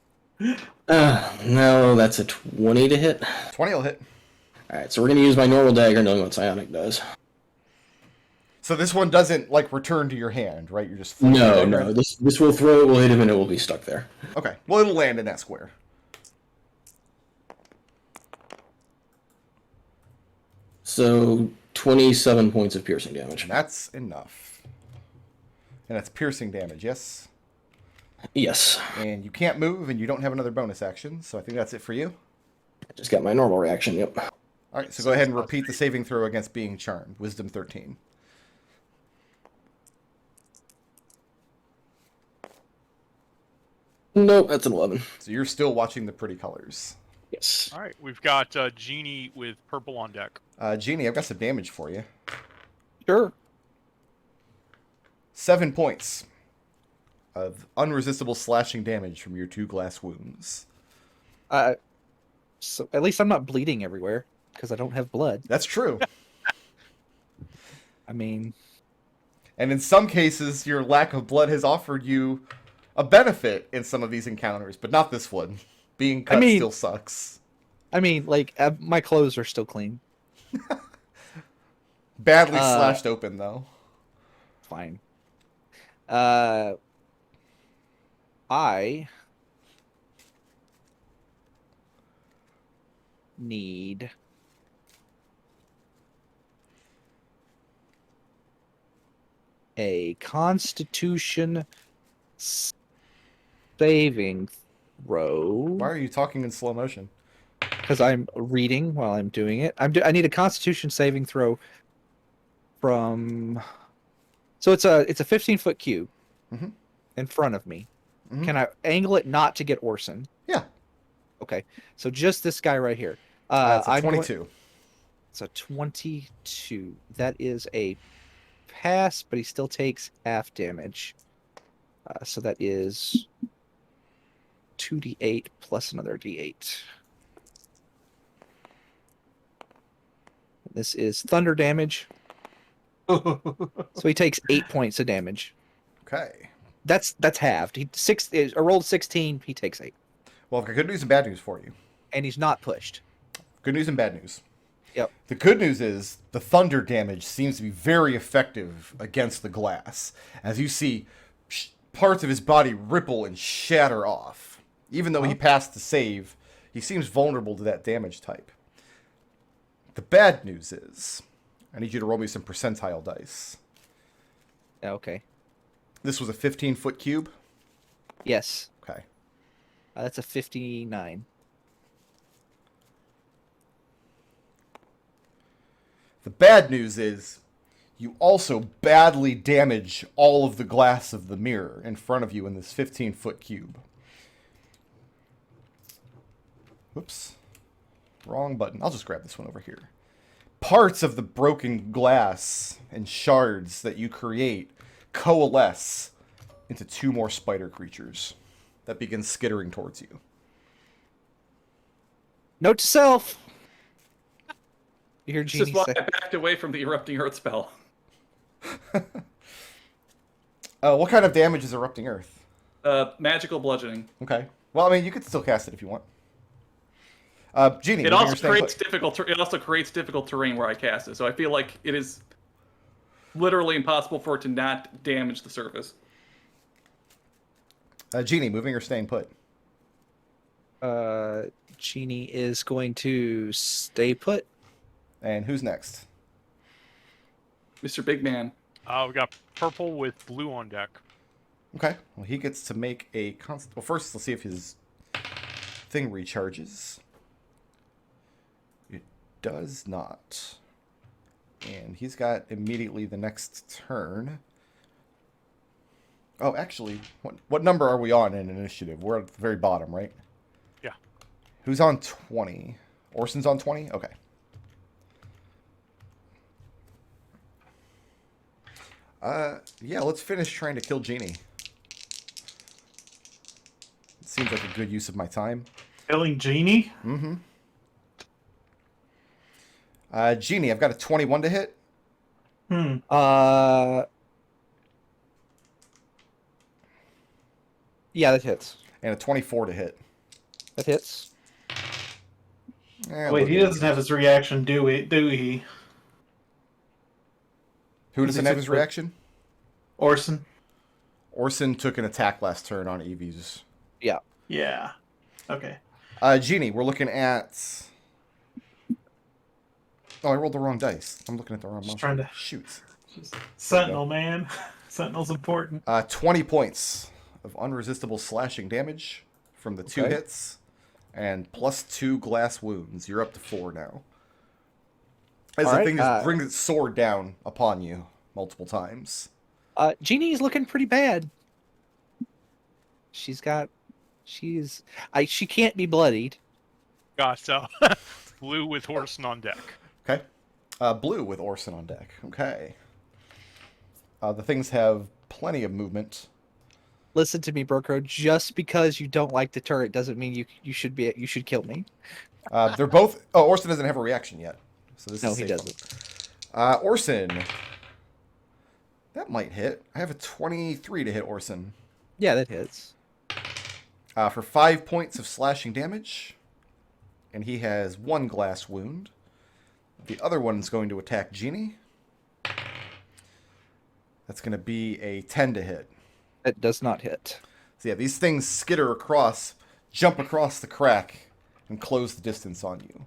No, that's a 20 to hit. 20 will hit. Alright, so we're going to use my normal dagger, knowing what psionic does. So this one doesn't, like, return to your hand, right? You're just flinging No, your dagger? no. This will throw it, will hit him, and it will be stuck there. Okay. Well, it'll land in that square. So, 27 points of piercing damage. And that's enough. And that's piercing damage, yes? Yes. And you can't move, and you don't have another bonus action, so I think that's it for you. I just got my normal reaction, yep. Alright, so go ahead and repeat the saving throw against being charmed. Wisdom 13. Nope, that's an 11. So you're still watching the pretty colors. Yes. All right, we've got Genie with purple on deck. Genie, I've got some damage for you. Sure. 7 points of unresistible slashing damage from your 2 glass wounds. So at least I'm not bleeding everywhere because I don't have blood. That's true. I mean, And in some cases, your lack of blood has offered you a benefit in some of these encounters, but not this one. Being cut still sucks. like my clothes are still clean. Badly slashed open, though. Fine. I need a Constitution saving throw Why are you talking in slow motion? because I'm reading while I'm doing it. I need a Constitution saving throw from. So it's a 15-foot cube Mhm. in front of me. Mhm. Can I angle it not to get Orson? Yeah. Okay, so just this guy right here. It's a I'm going- 22. It's a 22. That is a pass, but he still takes half damage. So that is 2d8 plus another d8. This is thunder damage. So he takes 8 points of damage. Okay. That's halved. I rolled 16. He takes 8, Well, I've got good news and bad news for you. and he's not pushed. Good news and bad news. Yep. The good news is the thunder damage seems to be very effective against the glass, as you see parts of his body ripple and shatter off. Even though he passed the save, he seems vulnerable to that damage type. The bad news is, I need you to roll me some percentile dice. Okay. This was a 15-foot cube. Yes. Okay. That's a 59. The bad news is you also badly damage all of the glass of the mirror in front of you in this 15-foot cube. Whoops. Wrong button. I'll just grab this one over here. Parts of the broken glass and shards that you create coalesce into 2 more spider creatures that begin skittering towards you. Note to self. You hear This Genie is why say, I backed away from the Erupting Earth spell. What kind of damage is Erupting Earth? Magical bludgeoning. Okay. Well, I mean, you could still cast it if you want. Genie, It moving or also staying creates put? difficult terrain where I cast it, so I feel like it is literally impossible for it to not damage the surface. Genie, moving or staying put? Genie is going to stay put. And who's next? Mr. Big Man. We got purple with blue on deck. Okay. Well, he gets to make a Well, first, let's see if his thing recharges. It does not. And he's got immediately the next turn. Oh, actually, what number are we on in initiative? We're at the very bottom, right? Yeah. Who's on 20? Orson's on 20? Okay. Yeah, let's finish trying to kill Genie. It seems like a good use of my time. Killing Genie? Mm-hmm. Genie, I've got a 21 to hit. Yeah, that hits. And a 24 to hit. That hits. Wait, he doesn't have his reaction, do he? Who doesn't have his reaction? Orson. Orson took an attack last turn on Evie's. Yeah. Yeah. Okay. Genie, we're looking at... Oh, I rolled the wrong dice. I'm looking at the wrong monster. Trying to... Shoot. Sentinel, man. Sentinel's important. 20 points of unresistible slashing damage from the 2 hits. And +2 glass wounds. You're up to 4 now. As the thing just brings its sword down upon you multiple times. Genie's looking pretty bad. She can't be bloodied. Got blue with Orson on deck. Okay. Blue with Orson on deck. Okay. The things have plenty of movement. Listen to me, Burko. Just because you don't like the turret doesn't mean you should kill me. They're both... Oh, Orson doesn't have a reaction yet. So this is he safe. doesn't. Orson. That might hit. I have a 23 to hit Orson. Yeah, that hits. For 5 points of slashing damage. And he has 1 glass wound. The other one's going to attack Genie. That's going to be a 10 to hit. It does not hit. So yeah, these things skitter across, jump across the crack, and close the distance on you.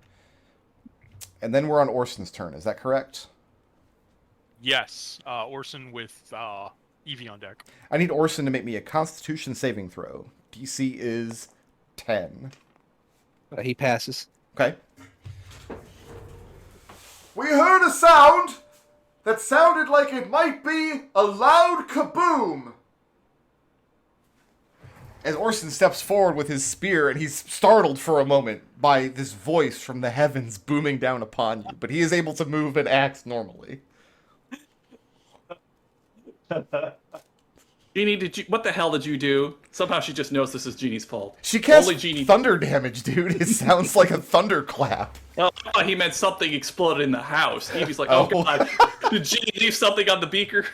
And then we're on Orson's turn. Is that correct? Yes, Orson with Evie on deck. I need Orson to make me a Constitution saving throw. DC is 10. He passes. Okay. We heard a sound that sounded like it might be a loud kaboom. As Orson steps forward with his spear, and he's startled for a moment by this voice from the heavens booming down upon you, but he is able to move and act normally. Genie, what the hell did you do? Somehow she just knows this is Genie's fault. She casts Only Genie. thunder damage, dude. It sounds like a thunderclap. Oh, I thought he meant something exploded in the house. Evie's like, oh god, did Genie leave something on the beaker?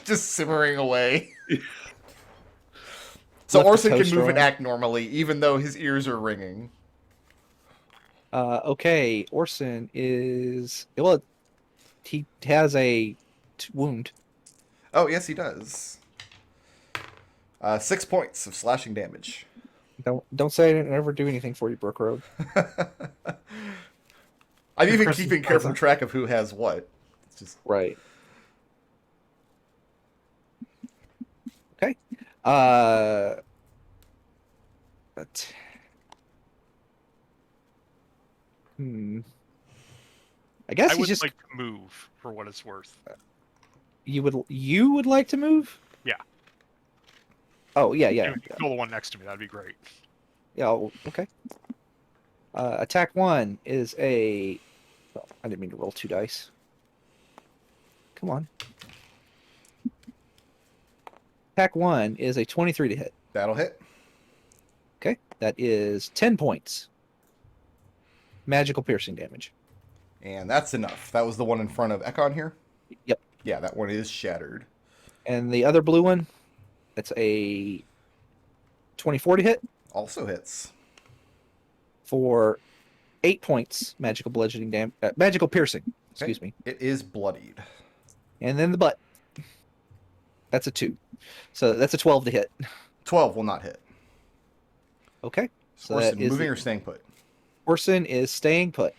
Just simmering away. So Orson can move and act normally, even though his ears are ringing. Okay, Orson is... Well, he has a wound. Oh, yes, he does. 6 points of slashing damage. Don't say I didn't ever do anything for you, Brook Road. I'm even keeping careful track of who has what. It's just... Right. Okay. But... I guess I he's would just... like to move, for what it's worth. You would like to move? Yeah. Oh, yeah. You kill the one next to me, that'd be great. Yeah, okay. Attack 1 is a... Oh, I didn't mean to roll 2 dice. Come on. Attack 1 is a 23 to hit. That'll hit. Okay, that is 10 points. Magical piercing damage. And that's enough. That was the one in front of Ekon here? Yep. Yeah, that one is shattered. And the other blue one, that's a 24 to hit. Also hits. For 8 points magical bludgeoning magical piercing. Excuse me. It is bloodied. And then the butt. That's a 2. So that's a 12 to hit. 12 will not hit. Okay. So Orson, that is moving or staying put? Orson is staying put.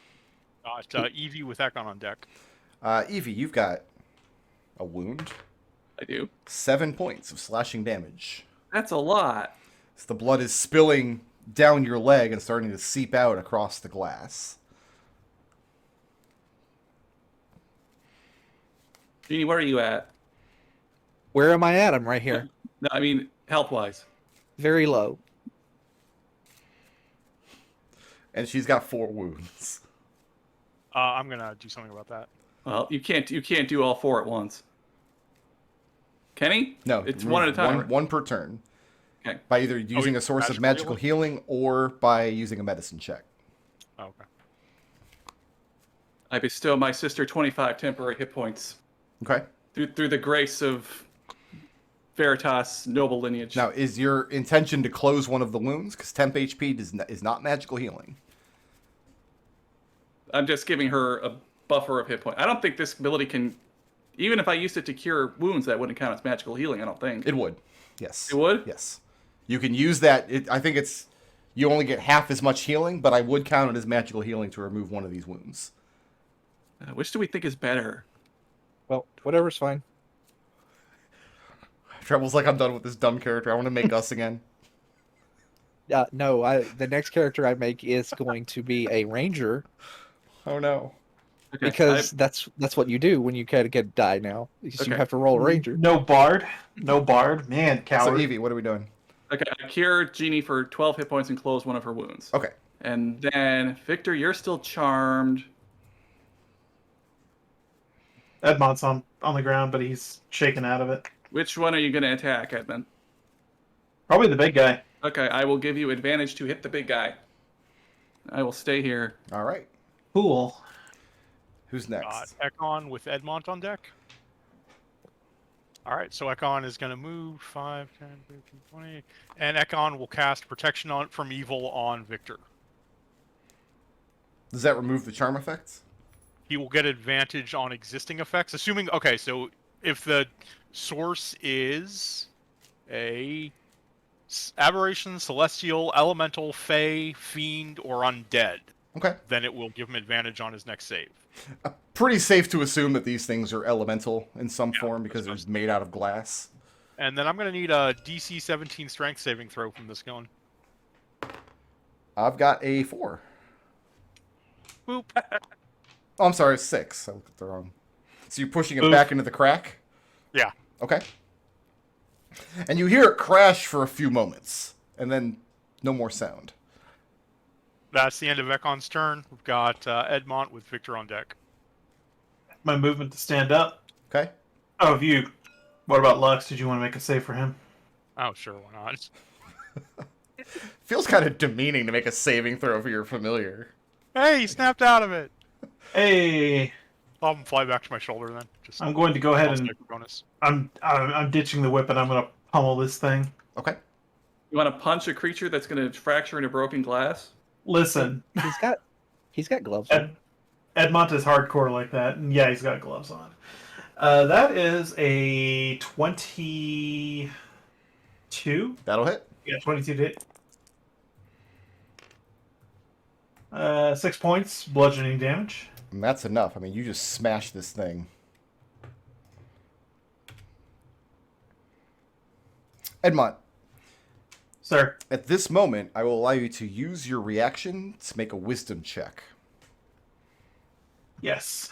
It's Evie with Ekon on deck. Evie, you've got a wound. I do. 7 points of slashing damage. That's a lot. So the blood is spilling down your leg and starting to seep out across the glass. Genie, where are you at? Where am I at? I'm right here. No, I mean, health-wise. Very low. And she's got 4 wounds. I'm gonna do something about that. Well, you can't do all 4 at once. Can he? No, It's one at a time. One per turn. Okay. By either using a source of magical healing or by using a medicine check. Oh, okay. I bestow my sister 25 temporary hit points. Okay. Through the grace of Veritas noble lineage. Now, is your intention to close one of the wounds? Because temp HP is not magical healing. I'm just giving her a buffer of hit point. I don't think this ability can... Even if I used it to cure wounds, that wouldn't count as magical healing, I don't think. It would. Yes. It would? Yes. You can use that. I think it's... You only get half as much healing, but I would count it as magical healing to remove one of these wounds. Which do we think is better? Well, whatever's fine. Treble's like, I'm done with this dumb character. I want to make Gus again. No, the next character I make is going to be a ranger Oh, no. Okay, because that's what you do when you get die now. Because you Okay. have to roll a ranger. No bard. No bard. Man, So, coward. Evie, what are we doing? I cure Jeannie for 12 hit points and close one of her wounds. Okay. And then, Victor, you're still charmed. Edmont's on the ground, but he's shaken out of it. Which one are you going to attack, Edmund? Probably the big guy. Okay, I will give you advantage to hit the big guy. I will stay here. All right. Cool. Who's next? Ekon with Edmont on deck. All right, so Ekon is going to move 5, 10, 15, 20, and Ekon will cast Protection from Evil on Victor. Does that remove the charm effects? He will get advantage on existing effects, assuming... Okay, so if the source is a aberration, celestial, elemental, fey, fiend, or undead, Okay. then it will give him advantage on his next save. Pretty safe to assume that these things are elemental in some form because they're made out of glass. And then I'm going to need a DC 17 strength saving throw from this gun. I've got a 4. Boop. Oh, I'm sorry, 6. I looked at the wrong. So you're pushing it Oof. back into the crack? Yeah. Okay. And you hear it crash for a few moments, and then no more sound. That's the end of Ekon's turn. We've got Edmont with Victor on deck. My movement to stand up. Okay? Oh, if you. What about Lux? Did you want to make a save for him? Oh, sure, why not? Feels kind of demeaning to make a saving throw for your familiar. Hey, he snapped out of it! Hey, I'll fly back to my shoulder then. Just I'm going to go ahead and sniper bonus. I'm ditching the whip and I'm going to pummel this thing. Okay. You want to punch a creature that's going to fracture into broken glass? Listen, He's got gloves on. Edmont is hardcore like that, and yeah, he's got gloves on. That is a 22. That'll hit. Yeah, 22 to hit. 6 points, bludgeoning damage. And that's enough. I mean, you just smashed this thing. Edmont, Sir, at this moment, I will allow you to use your reaction to make a wisdom check. yes.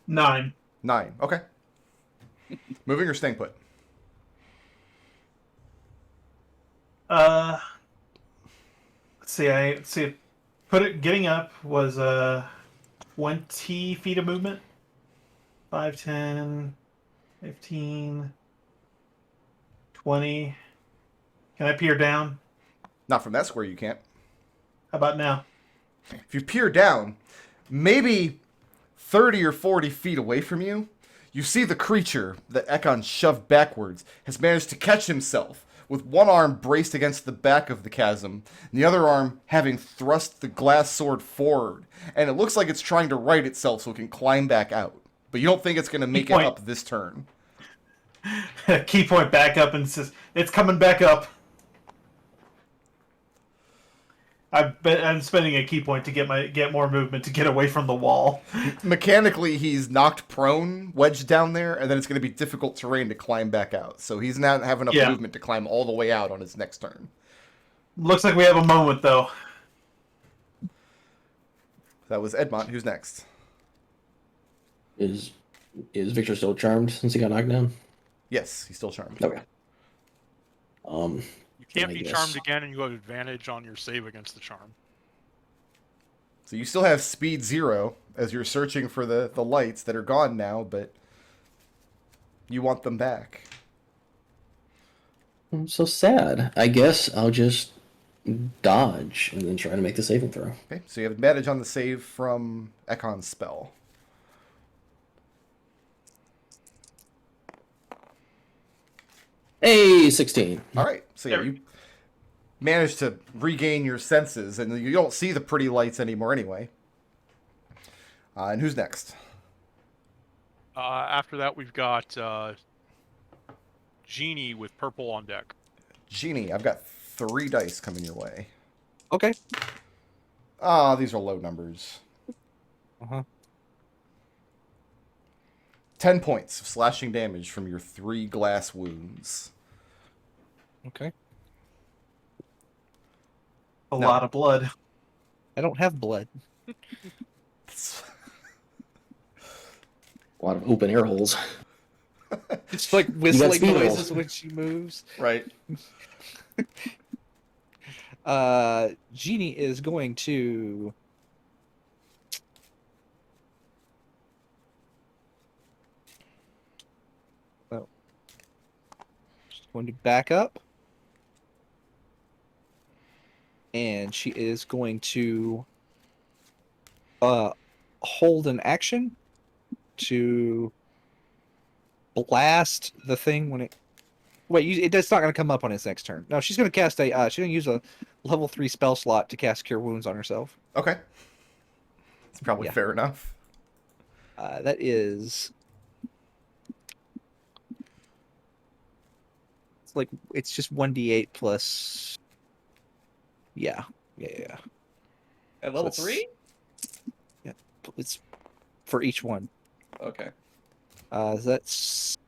9. 9. Okay. Moving or staying put? Let's see. Getting up was 20 feet of movement. 5, 10, 15, 20. Can I peer down? Not from that square, you can't. How about now? If you peer down, maybe 30 or 40 feet away from you, you see the creature that Ekon shoved backwards has managed to catch himself, with one arm braced against the back of the chasm, and the other arm having thrust the glass sword forward, and it looks like it's trying to right itself so it can climb back out. But you don't think it's going to make it point. up this turn. Key point back up and says, it's coming back up. I'm spending a key point to get more movement to get away from the wall. Mechanically, he's knocked prone, wedged down there, and then it's going to be difficult terrain to climb back out. So he's not having enough movement to climb all the way out on his next turn. Looks like we have a moment, though. That was Edmont. Who's next? Is Victor still charmed since he got knocked down? Yes, he's still charmed. Okay. You can't I be guess. charmed again, and you have advantage on your save against the charm. So you still have speed 0 as you're searching for the lights that are gone now, but you want them back. I'm so sad. I guess I'll just dodge and then try to make the saving throw. Okay, so you have advantage on the save from Ekon's spell. Hey, 16. All right. So yeah, you manage to regain your senses, and you don't see the pretty lights anymore anyway. And who's next? After that, we've got Genie with purple on deck. Genie, I've got 3 dice coming your way. Okay. Ah, these are low numbers. Uh-huh. 10 points of slashing damage from your 3 glass wounds. Okay. A No. lot of blood. I don't have blood. A lot of open air holes. It's like whistling speed noises rolls. when she moves. Right. Genie is going to she's going to back up, and she is going to hold an action to blast the thing when it. Wait, it's not going to come up on its next turn. No, she's going to cast a. She's going to use a level 3 spell slot to cast Cure Wounds on herself. Okay. It's probably Yeah. fair enough. That is. It's just 1d8 plus. Yeah. At level Let's- 3? It's for each one. Okay. That's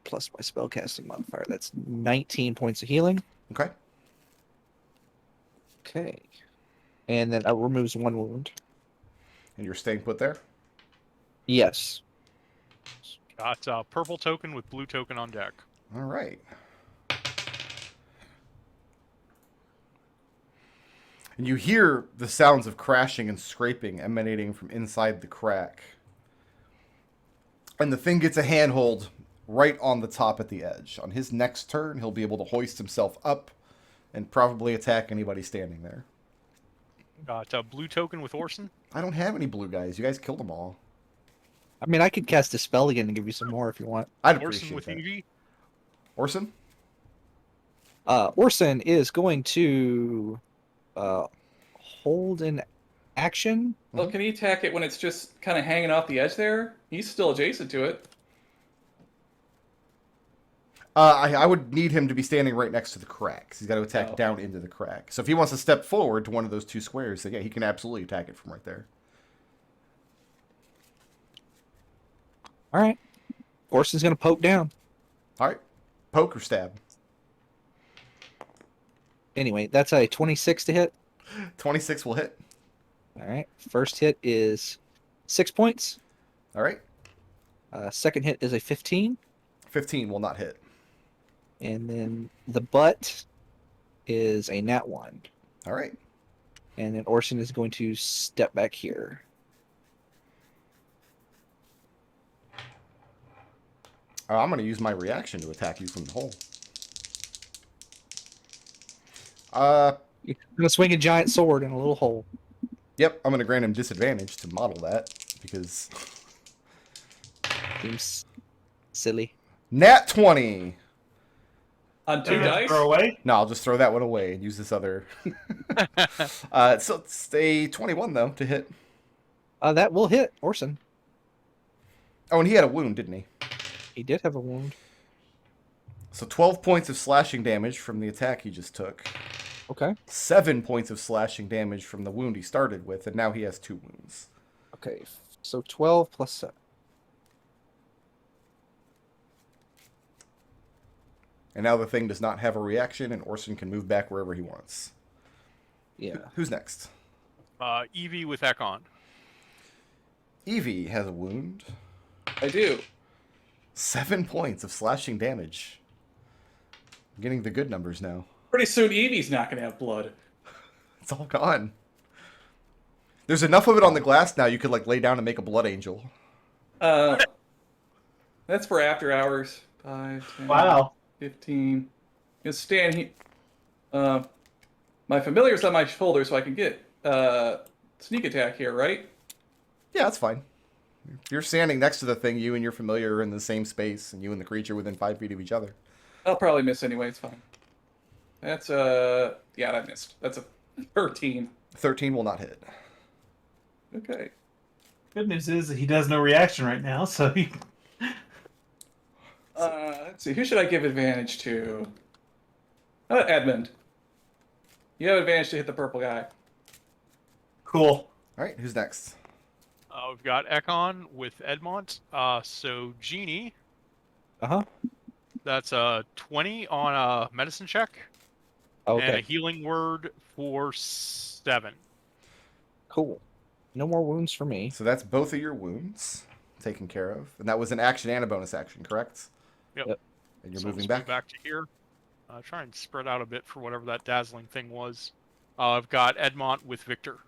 plus my spellcasting modifier. That's 19 points of healing. Okay. Okay. And then it removes 1 wound. And you're staying put there? Yes. Got purple token with blue token on deck. All right. And you hear the sounds of crashing and scraping emanating from inside the crack. And the thing gets a handhold right on the top at the edge. On his next turn, he'll be able to hoist himself up and probably attack anybody standing there. Got blue token with Orson. I don't have any blue guys. You guys killed them all. I mean, I could cast a spell again and give you some more if you want. I'd Orson appreciate with that. Evie. Orson? Orson is going to hold an action. Well, can he attack it when it's just kind of hanging off the edge there? He's still adjacent to it. I would need him to be standing right next to the crack. 'Cause he's got to attack Oh. down into the crack. So if he wants to step forward to one of those 2 squares, then yeah, he can absolutely attack it from right there. All right. Orson's going to poke down. All right. Poke or stab? Anyway, that's a 26 to hit. 26 will hit. All right. First hit is 6 points. All right. Second hit is a 15. 15 will not hit. And then the butt is a nat 1. All right. And then Orson is going to step back here. I'm going to use my reaction to attack you from the hole. You're going to swing a giant sword in a little hole. Yep, I'm going to grant him disadvantage to model that because Seems silly. nat 20. On 2 And then dice? throw away. No, I'll just throw that one away and use this other. So it's a 21 though to hit. That will hit Orson. Oh, and he had a wound, didn't he? He did have a wound. So 12 points of slashing damage from the attack he just took. Okay. 7 points of slashing damage from the wound he started with, and now he has 2 wounds. Okay. So 12 plus 7. And now the thing does not have a reaction, and Orson can move back wherever he wants. Yeah. Who's next? Evie with Ekon. Evie has a wound. I do. 7 points of slashing damage. I'm getting the good numbers now. Pretty soon Evie's not going to have blood. It's all gone. There's enough of it on the glass now you could like lay down and make a blood angel. That's for after hours. 5, 10, Wow. 15. Just stand here. My familiar's on my shoulder, so I can get sneak attack here, right? Yeah, that's fine. If you're standing next to the thing, you and your familiar are in the same space, and you and the creature within 5 feet of each other. I'll probably miss anyway. It's fine. That's yeah, I missed. That's a 13. 13 will not hit. Okay. Good news is that he does no reaction right now, so he. Let's see. Who should I give advantage to? Edmond. You have advantage to hit the purple guy. Cool. All right, who's next? We've got Ekon with Edmont. So Genie, Uh-huh. that's a 20 on a medicine check, and a Okay. healing word for 7. Cool. No more wounds for me. So that's both of your wounds taken care of. And that was an action and a bonus action, correct? Yep. And you're So moving let's back? move back to here. Try and spread out a bit for whatever that dazzling thing was. I've got Edmont with Victor.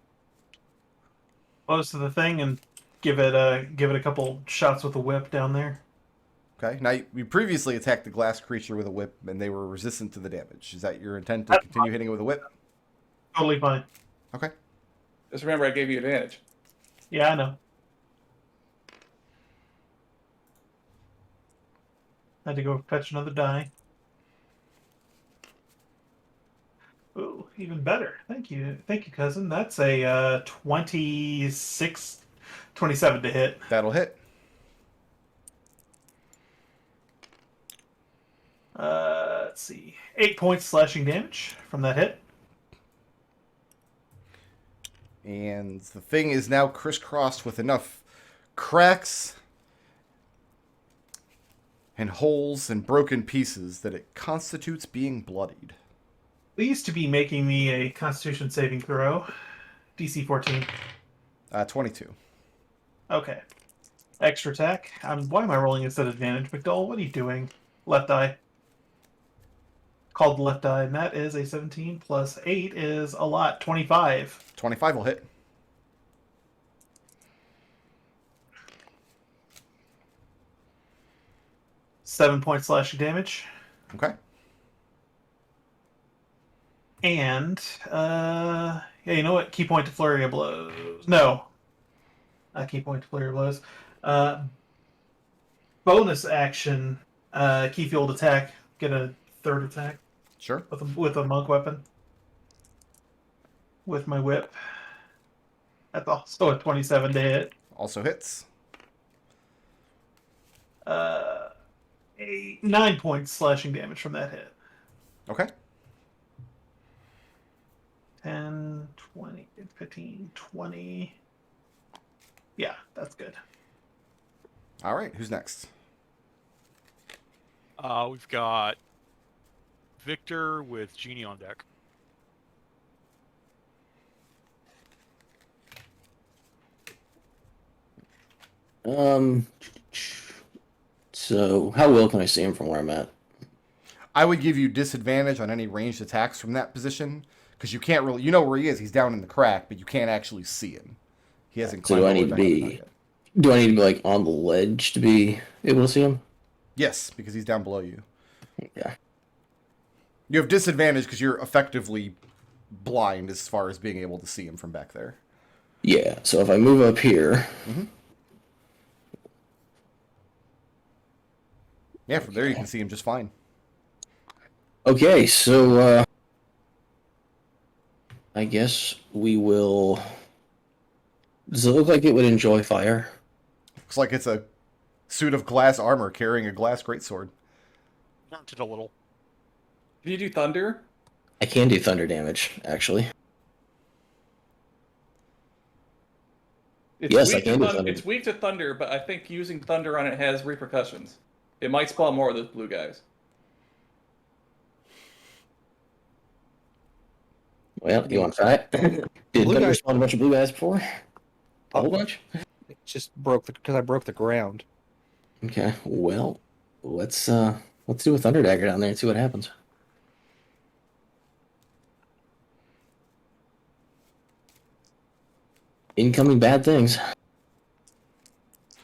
Close to the thing and give it a couple shots with the whip down there. Okay. Now, you previously attacked the glass creature with a whip, and they were resistant to the damage. Is that your intent to continue hitting it with a whip? Totally fine. Okay. Just remember, I gave you advantage. Yeah, I know. Had to go fetch another die. Ooh, even better. Thank you, cousin. That's a 27 to hit. That'll hit. Let's see, 8 points slashing damage from that hit. And the thing is now crisscrossed with enough cracks and holes and broken pieces that it constitutes being bloodied. Pleased to be making me a Constitution saving throw. DC 14. 22. Okay. Extra attack. Why am I rolling instead of advantage? McDohl, what are you doing? Left eye. Called left eye, and that is a 17 plus 8 is a lot. 25. 25 will hit. Seven points slashing damage. Okay. And, yeah, you know what? Key point to flurry of blows. No. Not key point to flurry of blows. Bonus action, key field attack. Get a third attack Sure. with a monk weapon. With my whip. That's also a 27 to hit. Also hits. A 9 points slashing damage from that hit. Okay. 10, 20, 15, 20. Yeah, that's good. All right. Who's next? We've got Victor with Genie on deck. So how well can I see him from where I'm at? I would give you disadvantage on any ranged attacks from that position because you can't really, you know where he is. He's down in the crack, but you can't actually see him. He hasn't So climbed do I all the need way to back up the be? mountain yet. Do I need to be like on the ledge to be able to see him? Yes, because he's down below you. Yeah. You have disadvantage because you're effectively blind as far as being able to see him from back there. Yeah. So if I move up here, Yeah, from there you can see him just fine. okay. So I guess we will. Does it look like it would enjoy fire? Looks like it's a suit of glass armor carrying a glass greatsword. Burnt it a little. Can you do thunder? I can do thunder damage, actually. It's Yes, I weak can to do thunder. It's weak to thunder, but I think using thunder on it has repercussions. It might spawn more of those blue guys. Well, you want to try it? Did Blue thunder guys- spawn a bunch of blue guys before? A whole bunch? It just broke because I broke the ground. Okay. Well, let's do a thunder dagger down there and see what happens. Incoming bad things.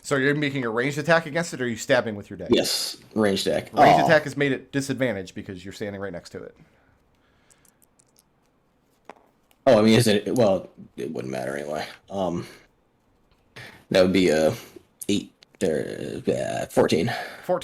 So you're making a ranged attack against it, or are you stabbing with your dagger? Yes, range deck. Ranged Aw. attack is made at disadvantage because you're standing right next to it. Oh, I mean, isn't it? Well, it wouldn't matter anyway. That would be a 14. 14